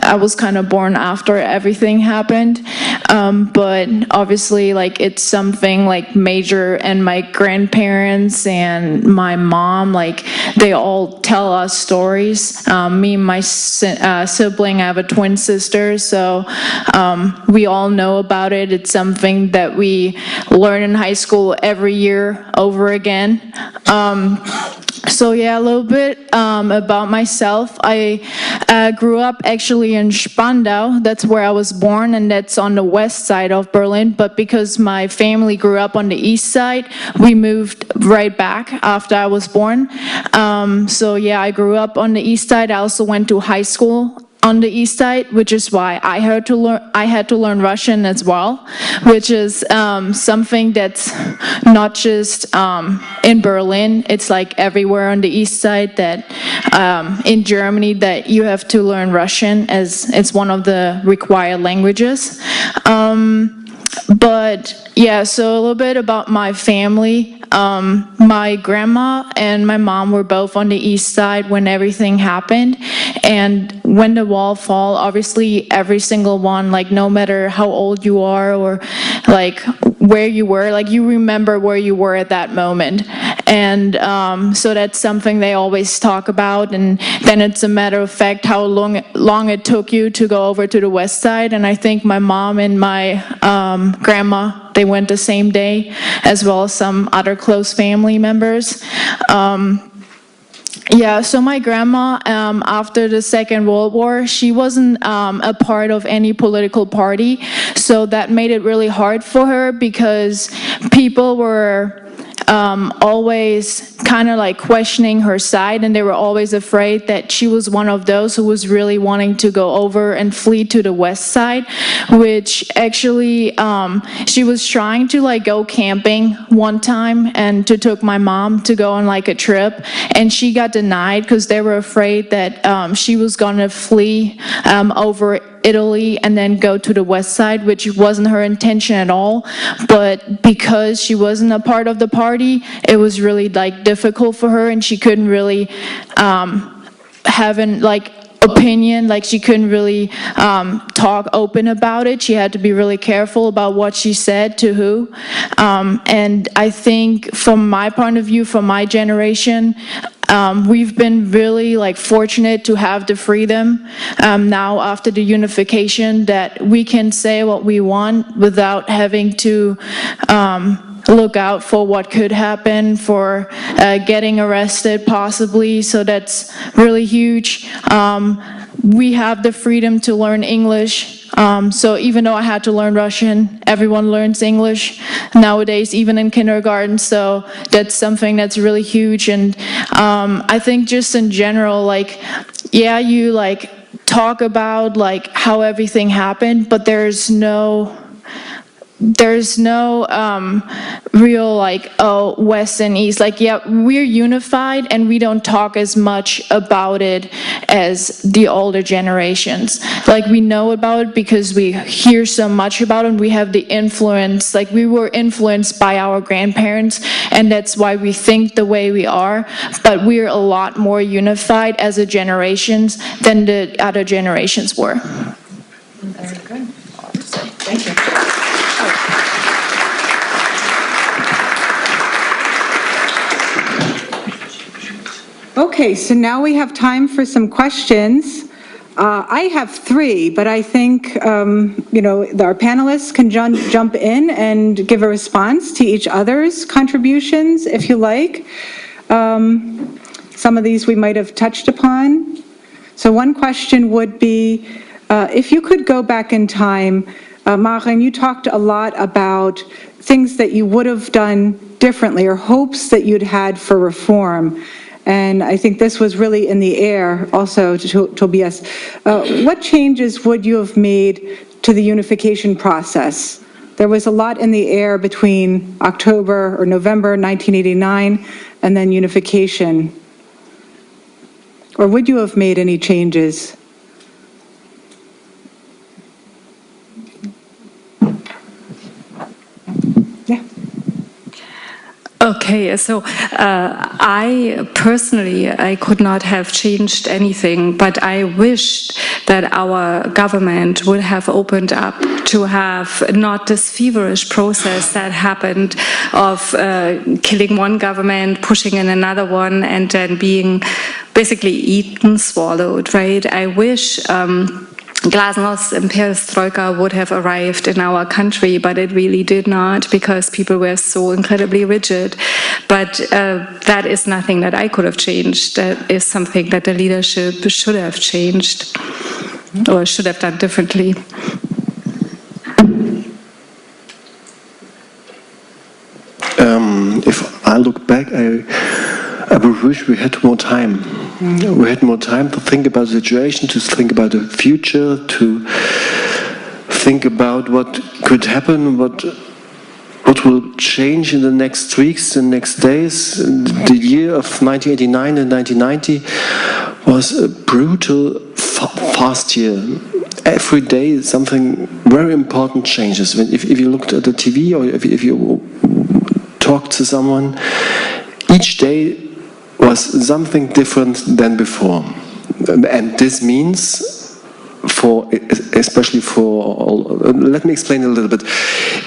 I was kind of born after everything happened, but obviously, like, it's something like major, and my grandparents and my mom, like, they all tell us stories. Me and my sibling, I have a twin sister, so we all know about it. It's something that we learn in high school every year over again. So yeah, a little bit about myself. I grew up actually in Spandau. That's where I was born, and that's on the west side of Berlin. But because my family grew up on the east side, we moved right back after I was born. So yeah, I grew up on the east side. I also went to high school on the east side, which is why I had to learn Russian as well, which is something that's not just in Berlin. It's like everywhere on the east side that in Germany that you have to learn Russian as it's one of the required languages. But yeah, so a little bit about my family. My grandma and my mom were both on the east side when everything happened, and when the wall fell, obviously every single one, like, no matter how old you are or like where you were, like, you remember where you were at that moment. And so that's something they always talk about, and then it's a matter of fact how long it took you to go over to the west side. And I think my mom and my grandma, they went the same day, as well as some other close family members. Yeah, so my grandma, after the Second World War, she wasn't a part of any political party, so that made it really hard for her because people were always kind of like questioning her side, and they were always afraid that she was one of those who was really wanting to go over and flee to the west side, which actually she was trying to like go camping one time and took my mom to go on like a trip, and she got denied because they were afraid that she was gonna flee over Italy and then go to the west side, which wasn't her intention at all. But because she wasn't a part of the party, it was really like difficult for her, and she couldn't really have an like opinion, like she couldn't really talk open about it. She had to be really careful about what she said to who. And I think from my point of view, from my generation, We've been really like fortunate to have the freedom now after the unification that we can say what we want without having to look out for what could happen, for getting arrested possibly. So that's really huge. We have the freedom to learn English. So even though I had to learn Russian, everyone learns English nowadays, even in kindergarten. So that's something that's really huge. And I think just in general, like, yeah, you like talk about like how everything happened, but there's no real like, oh, West and East. Like, yeah, we're unified and we don't talk as much about it as the older generations. Like, we know about it because we hear so much about it and we have the influence. Like, we were influenced by our grandparents and that's why we think the way we are. But we're a lot more unified as a generations than the other generations were. Very good. Thank you. Okay, so now we have time for some questions. I have three, but I think, our panelists can jump in and give a response to each other's contributions, if you like. Some of these we might have touched upon. So one question would be, if you could go back in time, Marian, you talked a lot about things that you would have done differently or hopes that you'd had for reform. And I think this was really in the air also to Tobias. What changes would you have made to the unification process? There was a lot in the air between October or November 1989 and then unification. Or would you have made any changes? Yeah. Okay, so I could not have changed anything, but I wished that our government would have opened up to have not this feverish process that happened of killing one government, pushing in another one, and then being basically eaten, swallowed, right? I wish Glasnost and Perestroika would have arrived in our country, but it really did not because people were so incredibly rigid. But that is nothing that I could have changed. That is something that the leadership should have changed or should have done differently. If I look back, I would wish we had more time. We had more time to think about the situation, to think about the future, to think about what could happen, what will change in the next weeks, the next days. The year of 1989 and 1990 was a brutal, fast year. Every day something very important changes. If you looked at the TV or if you talked to someone, each day was something different than before. And this means, especially for all, let me explain a little bit.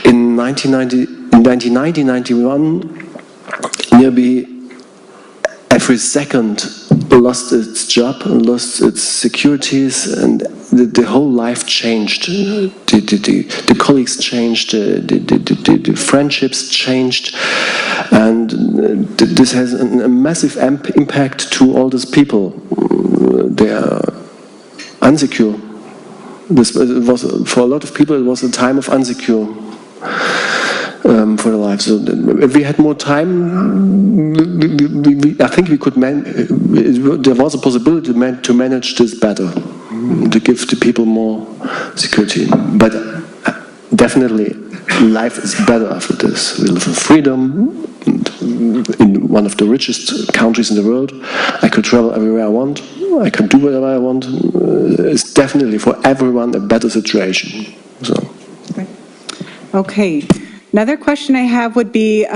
In 1990-91, nearly every second lost its job, lost its securities, and the whole life changed. The colleagues changed, the friendships changed, and this has a massive impact to all these people. They are insecure. This was, for a lot of people, it was a time of insecure for their life. So if we had more time, I think we could there was a possibility to manage this better, to give the people more security. But definitely, life is better after this. We live in freedom, in one of the richest countries in the world. I could travel everywhere I want. I can do whatever I want. It's definitely for everyone a better situation. So. Okay. Another question I have would be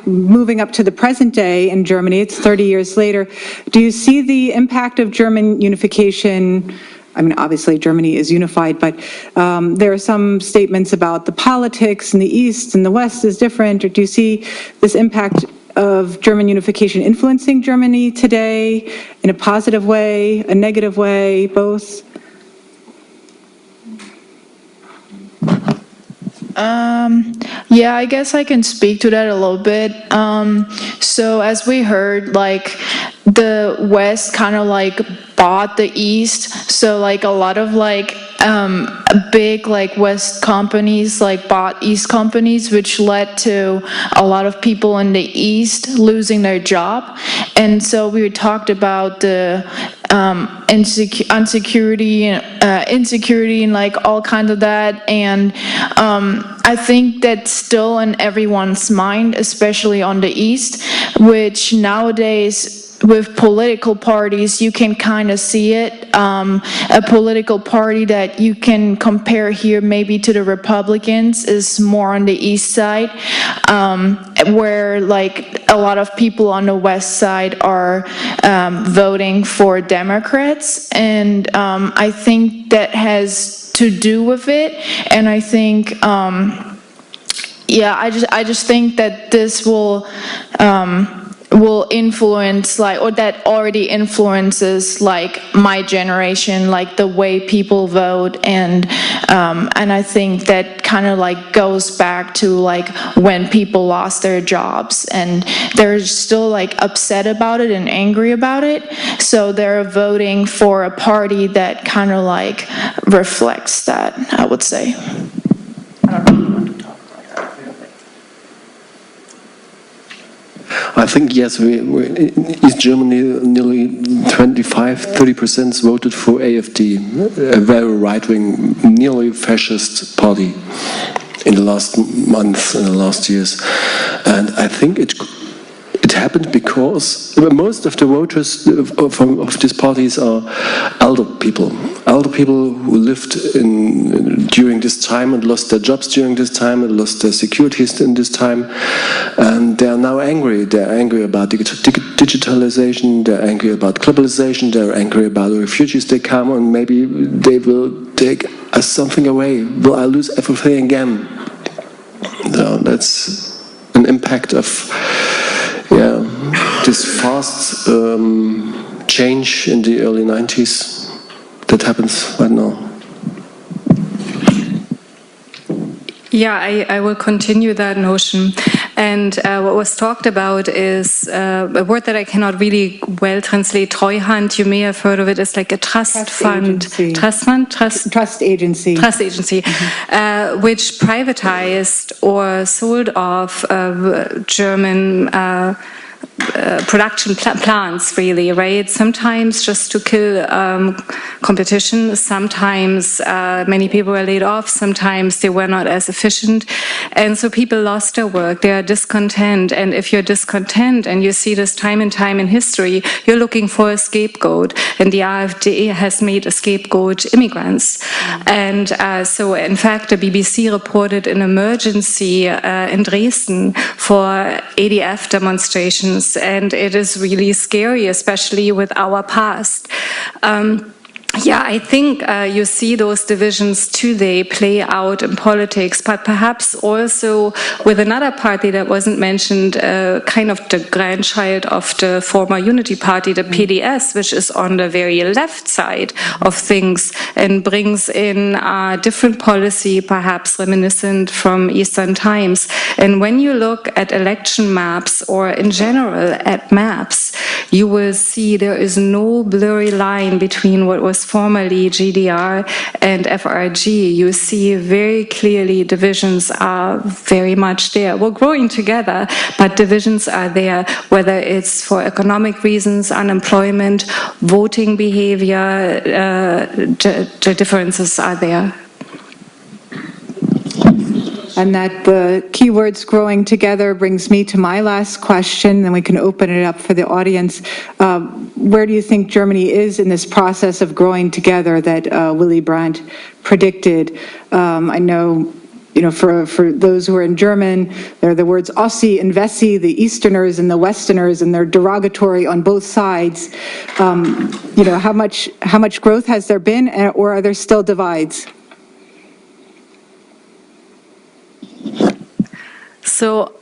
moving up to the present day in Germany. It's 30 years later. Do you see the impact of German unification? I mean, obviously Germany is unified, but there are some statements about the politics in the East and the West is different. Or do you see this impact of German unification influencing Germany today in a positive way, a negative way, both? Yeah, I guess I can speak to that a little bit. So as we heard, like the West kind of like bought the East. So like a lot of like big like West companies like bought East companies, which led to a lot of people in the East losing their job. And so we talked about the insecurity and like all kinds of that. And I think that's still in everyone's mind, especially on the East, which nowadays with political parties, you can kind of see it. A political party that you can compare here maybe to the Republicans is more on the East side, where like a lot of people on the West side are voting for Democrats. And I think that has to do with it. And I think, yeah, I just think that this will influence like, or that already influences like my generation, like the way people vote. And I think that kind of like goes back to like when people lost their jobs and they're still like upset about it and angry about it. So they're voting for a party that kind of like reflects that, I would say. I think, yes, in East Germany, nearly 25-30% voted for AfD, a very right-wing, nearly fascist party in the last months, in the last years. And I think it happened because most of the voters of these parties are elder people who lived during this time and lost their jobs during this time and lost their securities in this time, and they are now angry. They're angry about digitalization, they're angry about globalization, they're angry about the refugees they come, and maybe they will take us something away. Will I lose everything again? So that's an impact of this fast change in the early 90s that happens right now. Yeah, I will continue that notion. And what was talked about is a word that I cannot really well translate. Treuhand, you may have heard of it. It's like a trust fund. Agency. Trust fund? Trust agency. Trust agency, which privatized or sold off German production plants, really, right? Sometimes just to kill competition, sometimes many people were laid off, sometimes they were not as efficient, and so people lost their work, they are discontent, and if you're discontent, and you see this time and time in history, you're looking for a scapegoat, and the AfD has made a scapegoat immigrants. And so in fact the BBC reported an emergency in Dresden for ADF demonstrations, and it is really scary, especially with our past. Yeah, I think you see those divisions today play out in politics, but perhaps also with another party that wasn't mentioned, kind of the grandchild of the former Unity Party, the PDS, which is on the very left side of things and brings in different policy, perhaps reminiscent from Eastern times. And when you look at election maps or in general at maps, you will see there is no blurry line between what was formerly GDR and FRG. You see very clearly divisions are very much there. We're growing together, but divisions are there, whether it's for economic reasons, unemployment, voting behavior, the differences are there. And that the keywords growing together brings me to my last question, then we can open it up for the audience. Where do you think Germany is in this process of growing together that Willy Brandt predicted? I know, for those who are in German, there are the words Ossi and Wessi, the Easterners and the Westerners, and they're derogatory on both sides. How much growth has there been, or are there still divides? So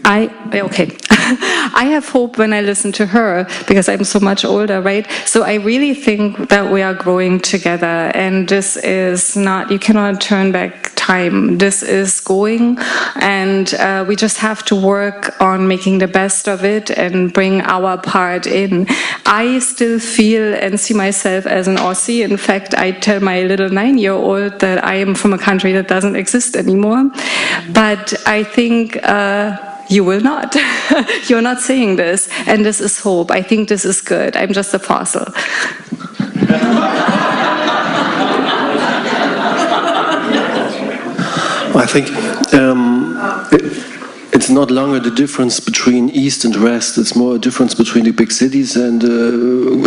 I have hope when I listen to her because I'm so much older, right? So I really think that we are growing together, and this is not, you cannot turn back time. This is going, and we just have to work on making the best of it and bring our part in. I still feel and see myself as an Aussie. In fact, I tell my little 9-year-old that I am from a country that doesn't exist anymore. But I think you will not. You're not saying this, and this is hope. I think this is good. I'm just a fossil. I think it's not longer the difference between East and West. It's more a difference between the big cities and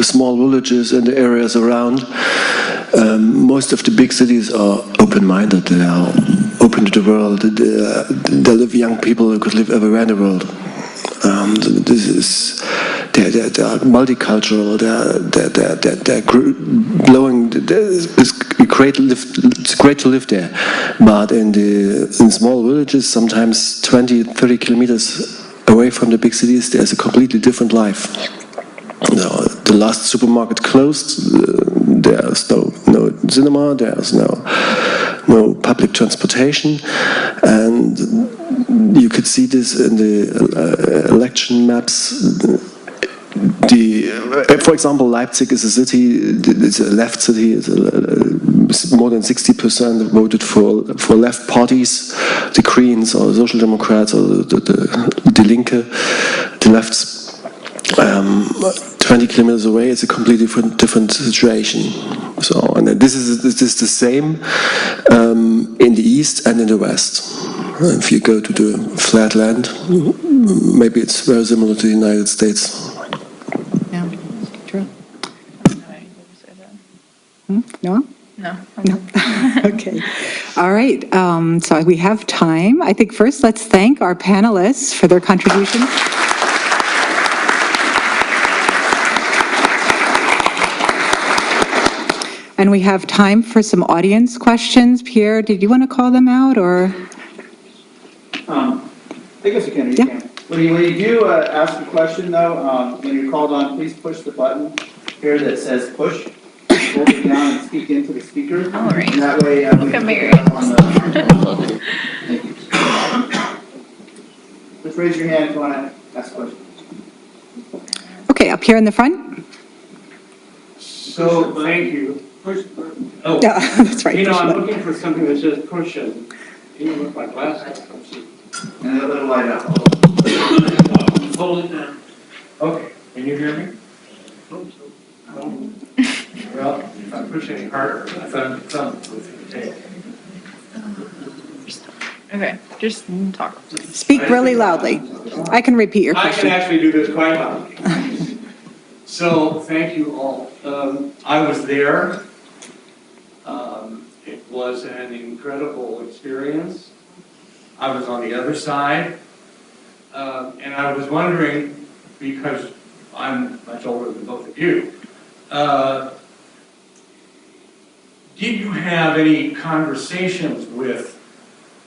small villages and the areas around. Most of the big cities are open-minded. They are open to the world. They live young people who could live everywhere in the world. They are multicultural. They're blowing. It's great to live there, but in small villages, sometimes 20, 30 kilometers away from the big cities, there's a completely different life. The last supermarket closed. There's no cinema. There's no public transportation, and you could see this in the election maps. For example, Leipzig is a city. It's a left city. More than 60% voted for left parties, the Greens or the Social Democrats or the Linke, the lefts. 20 kilometers away, it's a completely different situation. So, and this is the same in the east and in the west. If you go to the flat land, maybe it's very similar to the United States. Yeah, true. No? No. Okay. All right. So we have time. I think first let's thank our panelists for their contributions. And we have time for some audience questions. Pierre, did you want to call them out, or? I guess you can. Yeah. When you do ask a question, though, when you're called on, please push the button here that says push. Hold it down and speak into the speaker. All right. And that way, we can pick it up on the. Thank you. Just raise your hand if you want to ask a question. Okay, up here in the front. So, thank you. Oh, yeah, that's right. You know, I'm looking for something that says push and even with my glasses. And a little light up. Hold it down. Okay, can you hear me? Well, if I push any harder, I found thumb with the tail. Okay, just talk. Speak really loudly. I can repeat your question. I can actually do this quite loudly. So, thank you all. I was there. It was an incredible experience. I was on the other side. And I was wondering, because I'm much older than both of you, did you have any conversations with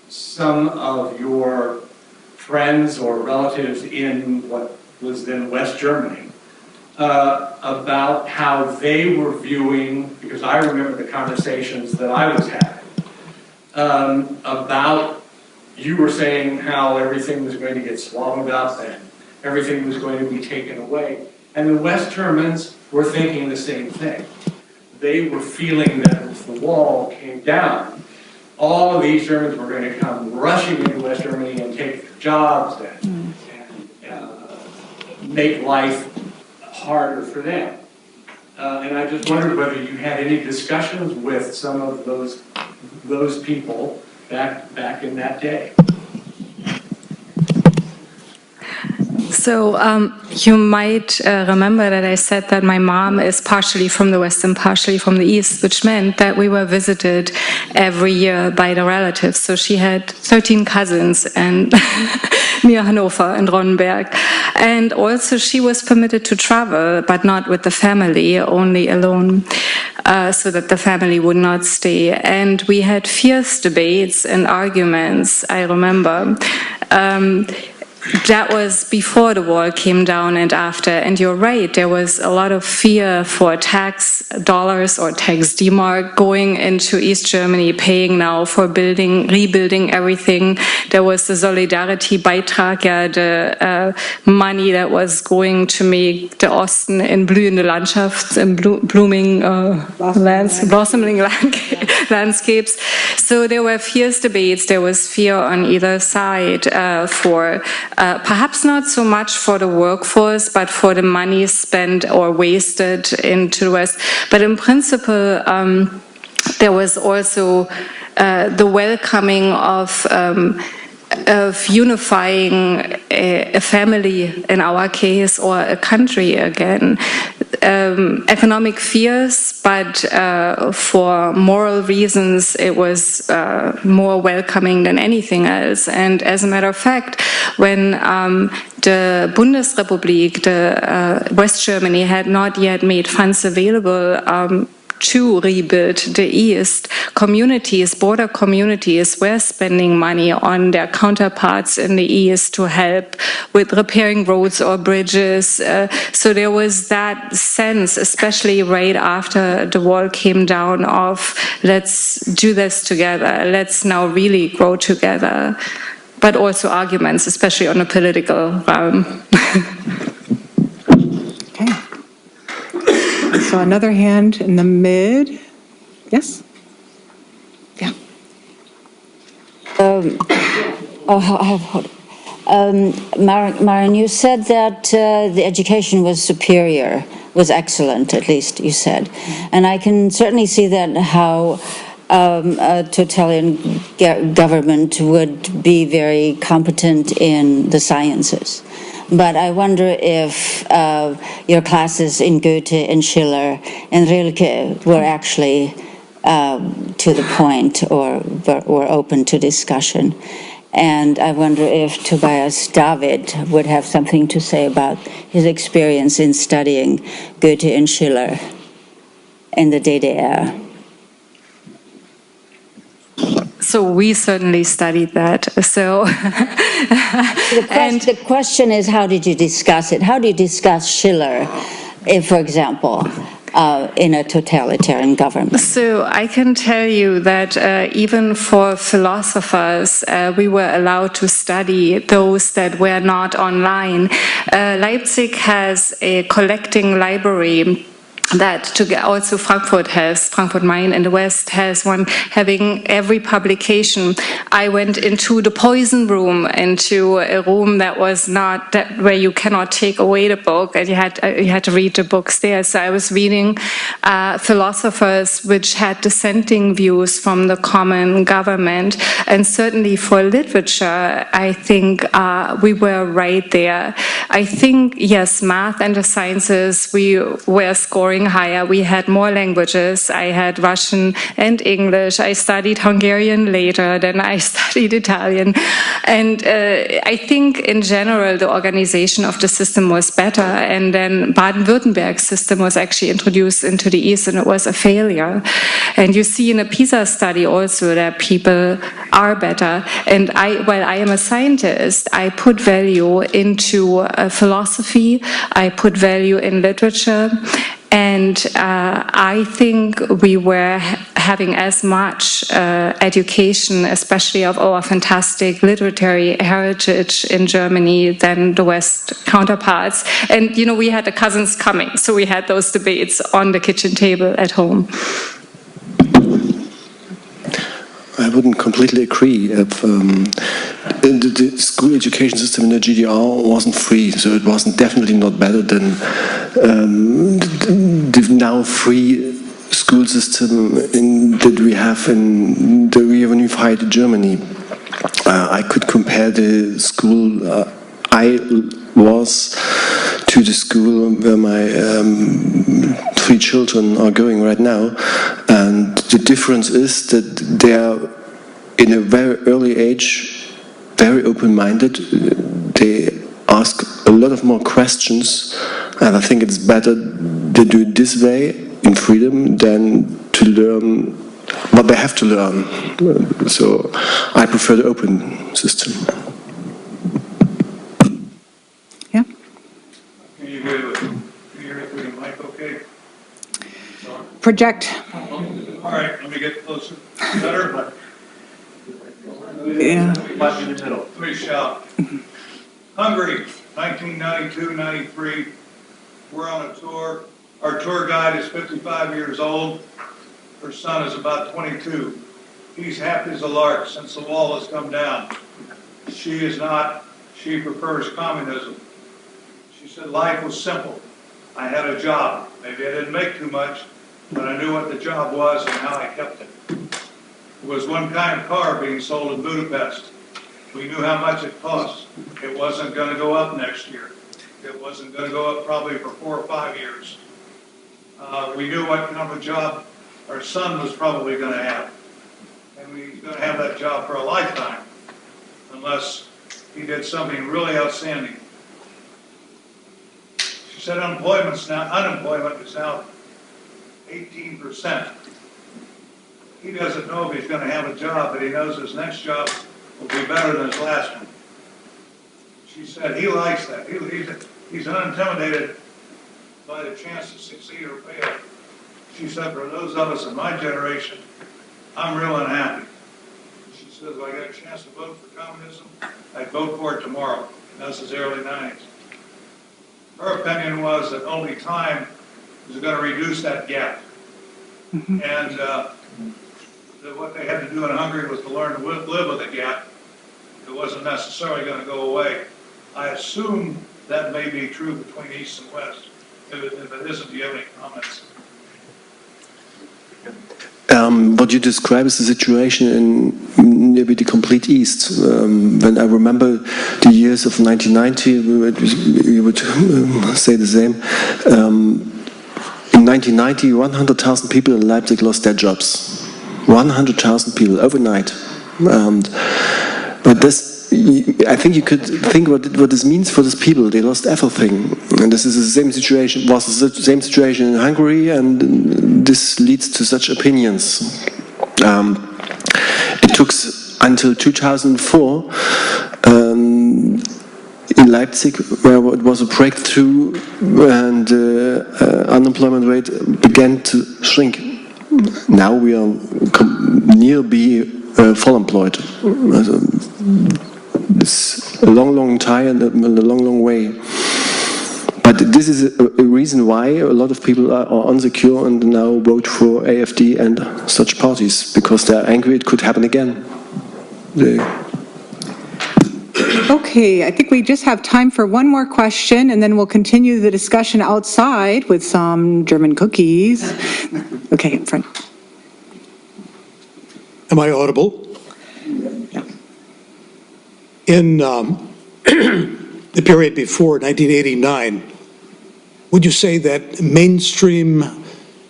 some of your friends or relatives in what was then West Germany about how they were viewing, because I remember the conversations that I was having, about, you were saying how everything was going to get swallowed up and everything was going to be taken away. And the West Germans were thinking the same thing. They were feeling that if the wall came down, all of these Germans were going to come rushing into West Germany and take their jobs and make life harder for them. And I just wondered whether you had any discussions with some of those people back in that day. So you might remember that I said that my mom is partially from the West and partially from the East, which meant that we were visited every year by the relatives. So she had 13 cousins and near Hanover and Ronnenberg. And also she was permitted to travel, but not with the family, only alone, so that the family would not stay. And we had fierce debates and arguments, I remember. that was before the wall came down and after. And you're right, there was a lot of fear for tax dollars or tax D-Mark going into East Germany, paying now for rebuilding everything. There was the Solidarity Beitrag, the money that was going to make the Osten in blühende Landschafts, in blossoming landscapes. So there were fierce debates. There was fear on either side for perhaps not so much for the workforce, but for the money spent or wasted into the West. But in principle, there was also the welcoming of unifying a family, in our case, or a country again. Economic fears, but for moral reasons, it was more welcoming than anything else. And as a matter of fact, when the Bundesrepublik, West Germany, had not yet made funds available to rebuild the East, communities, border communities, were spending money on their counterparts in the East to help with repairing roads or bridges. So there was that sense, especially right after the wall came down, of let's do this together, let's now really grow together. But also arguments, especially on a political realm. So another hand in the mid. Yes? Yeah. Marian, you said that the education was superior, was excellent, at least you said. And I can certainly see that how a totalitarian government would be very competent in the sciences. But I wonder if your classes in Goethe and Schiller and Rilke were actually to the point or were open to discussion. And I wonder if Tobias David would have something to say about his experience in studying Goethe and Schiller in the DDR. So we certainly studied that. So the question is, how did you discuss it? How do you discuss Schiller, if, for example, in a totalitarian government? So I can tell you that even for philosophers, we were allowed to study those that were not online. Leipzig has a collecting library that also Frankfurt Main in the West has one, having every publication. I went into the poison room, into a room that was not that where you cannot take away the book, and you had to read the books there. So I was reading philosophers which had dissenting views from the common government, and certainly for literature, I think we were right there. I think, yes, math and the sciences, we were scoring higher. We had more languages. I had Russian and English. I studied Hungarian later, then I studied Italian. And I think in general the organization of the system was better. And then Baden-Württemberg's system was actually introduced into the East, and it was a failure. And you see in a PISA study also that people are better. And while I am a scientist, I put value into philosophy. I put value in literature. And I think we were having as much education, especially of our fantastic literary heritage in Germany, than the West counterparts. And, you know, we had the cousins coming, so we had those debates on the kitchen table at home. I wouldn't completely agree. The school education system in the GDR wasn't free, so it wasn't definitely not better than the now free school system that we have in the reunified Germany. I could compare the school I was to the school where my 3 children are going right now, and the difference is that they are in a very early age very open-minded. They ask a lot of more questions, and I think it's better they do it this way in freedom than to learn what they have to learn. So I prefer the open system. project. All right, let me get closer. Better? Yeah. Let me shout. Hungary, 1992-93. We're on a tour. Our tour guide is 55 years old. Her son is about 22. He's happy as a lark since the wall has come down. She is not. She prefers communism. She said life was simple. I had a job. Maybe I didn't make too much, but I knew what the job was and how I kept it. There was one kind of car being sold in Budapest. We knew how much it cost. It wasn't going to go up next year. It wasn't going to go up probably for 4 or 5 years. We knew what kind of a job our son was probably going to have. And we was going to have that job for a lifetime, unless he did something really outstanding. She said unemployment is now 18%. He doesn't know if he's going to have a job, but he knows his next job will be better than his last one. She said he likes that. He's unintimidated by the chance to succeed or fail. She said, for those of us in my generation, I'm real unhappy. She says, if I get a chance to vote for communism, I'd vote for it tomorrow. And that's his early 90s. Her opinion was that only time was going to reduce that gap. Mm-hmm. And that what they had to do in Hungary was to learn to live with the gap. It wasn't necessarily going to go away. I assume that may be true between East and West. If it isn't, do you have any comments? What you describe is the situation in maybe the complete East. When I remember the years of 1990, we would say the same. In 1990, 100,000 people in Leipzig lost their jobs. 100,000 people overnight. But this, I think you could think what this means for these people. They lost everything, and this is the same situation. Was the same situation in Hungary, and this leads to such opinions. It took until 2004 in Leipzig, where it was a breakthrough, and unemployment rate began to shrink. Now we are near be full employed. It's a long time and a long way. But this is a reason why a lot of people are insecure and now vote for AfD and such parties, because they're angry it could happen again. Okay, I think we just have time for one more question, and then we'll continue the discussion outside with some German cookies. Okay, in front. Am I audible? Yeah. In the period before 1989, would you say that mainstream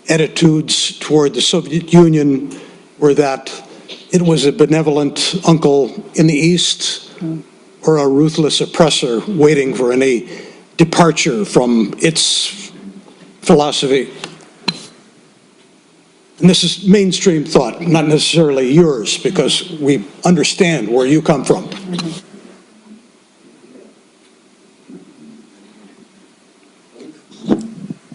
attitudes toward the Soviet Union were that it was a benevolent uncle in the East, or a ruthless oppressor waiting for any departure from its philosophy? And this is mainstream thought, not necessarily yours, because we understand where you come from. Mm-hmm.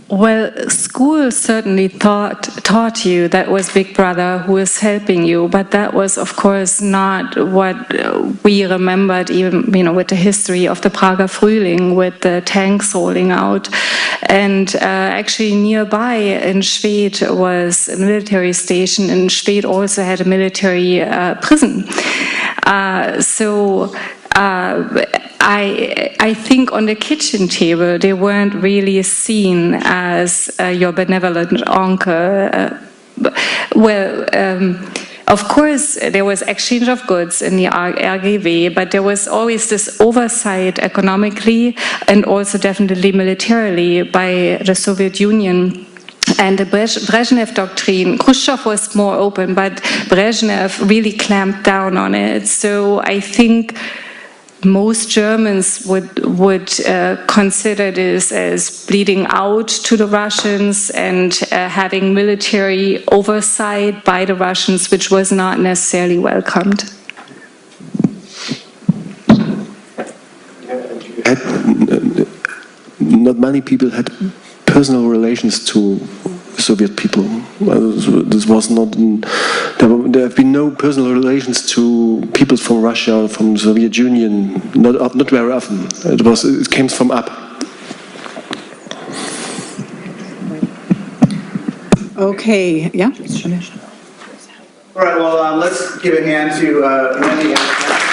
Well, school certainly taught you that was Big Brother who is helping you, but that was, of course, not what we remembered, even with the history of the Prager Frühling, with the tanks rolling out. And actually, nearby in Schwedt was a military station, and Schwedt also had a military prison. I think on the kitchen table they weren't really seen as your benevolent uncle. Of course, there was exchange of goods in the RGW, but there was always this oversight economically and also definitely militarily by the Soviet Union. And the Brezhnev doctrine, Khrushchev was more open, but Brezhnev really clamped down on it. So I think most Germans would consider this as bleeding out to the Russians and having military oversight by the Russians, which was not necessarily welcomed. Not many people had personal relations to Soviet people. This was not. There have been no personal relations to people from Russia or from the Soviet Union. Not very often. It came from up. Okay, yeah? All right, well, let's give a hand to Wendy.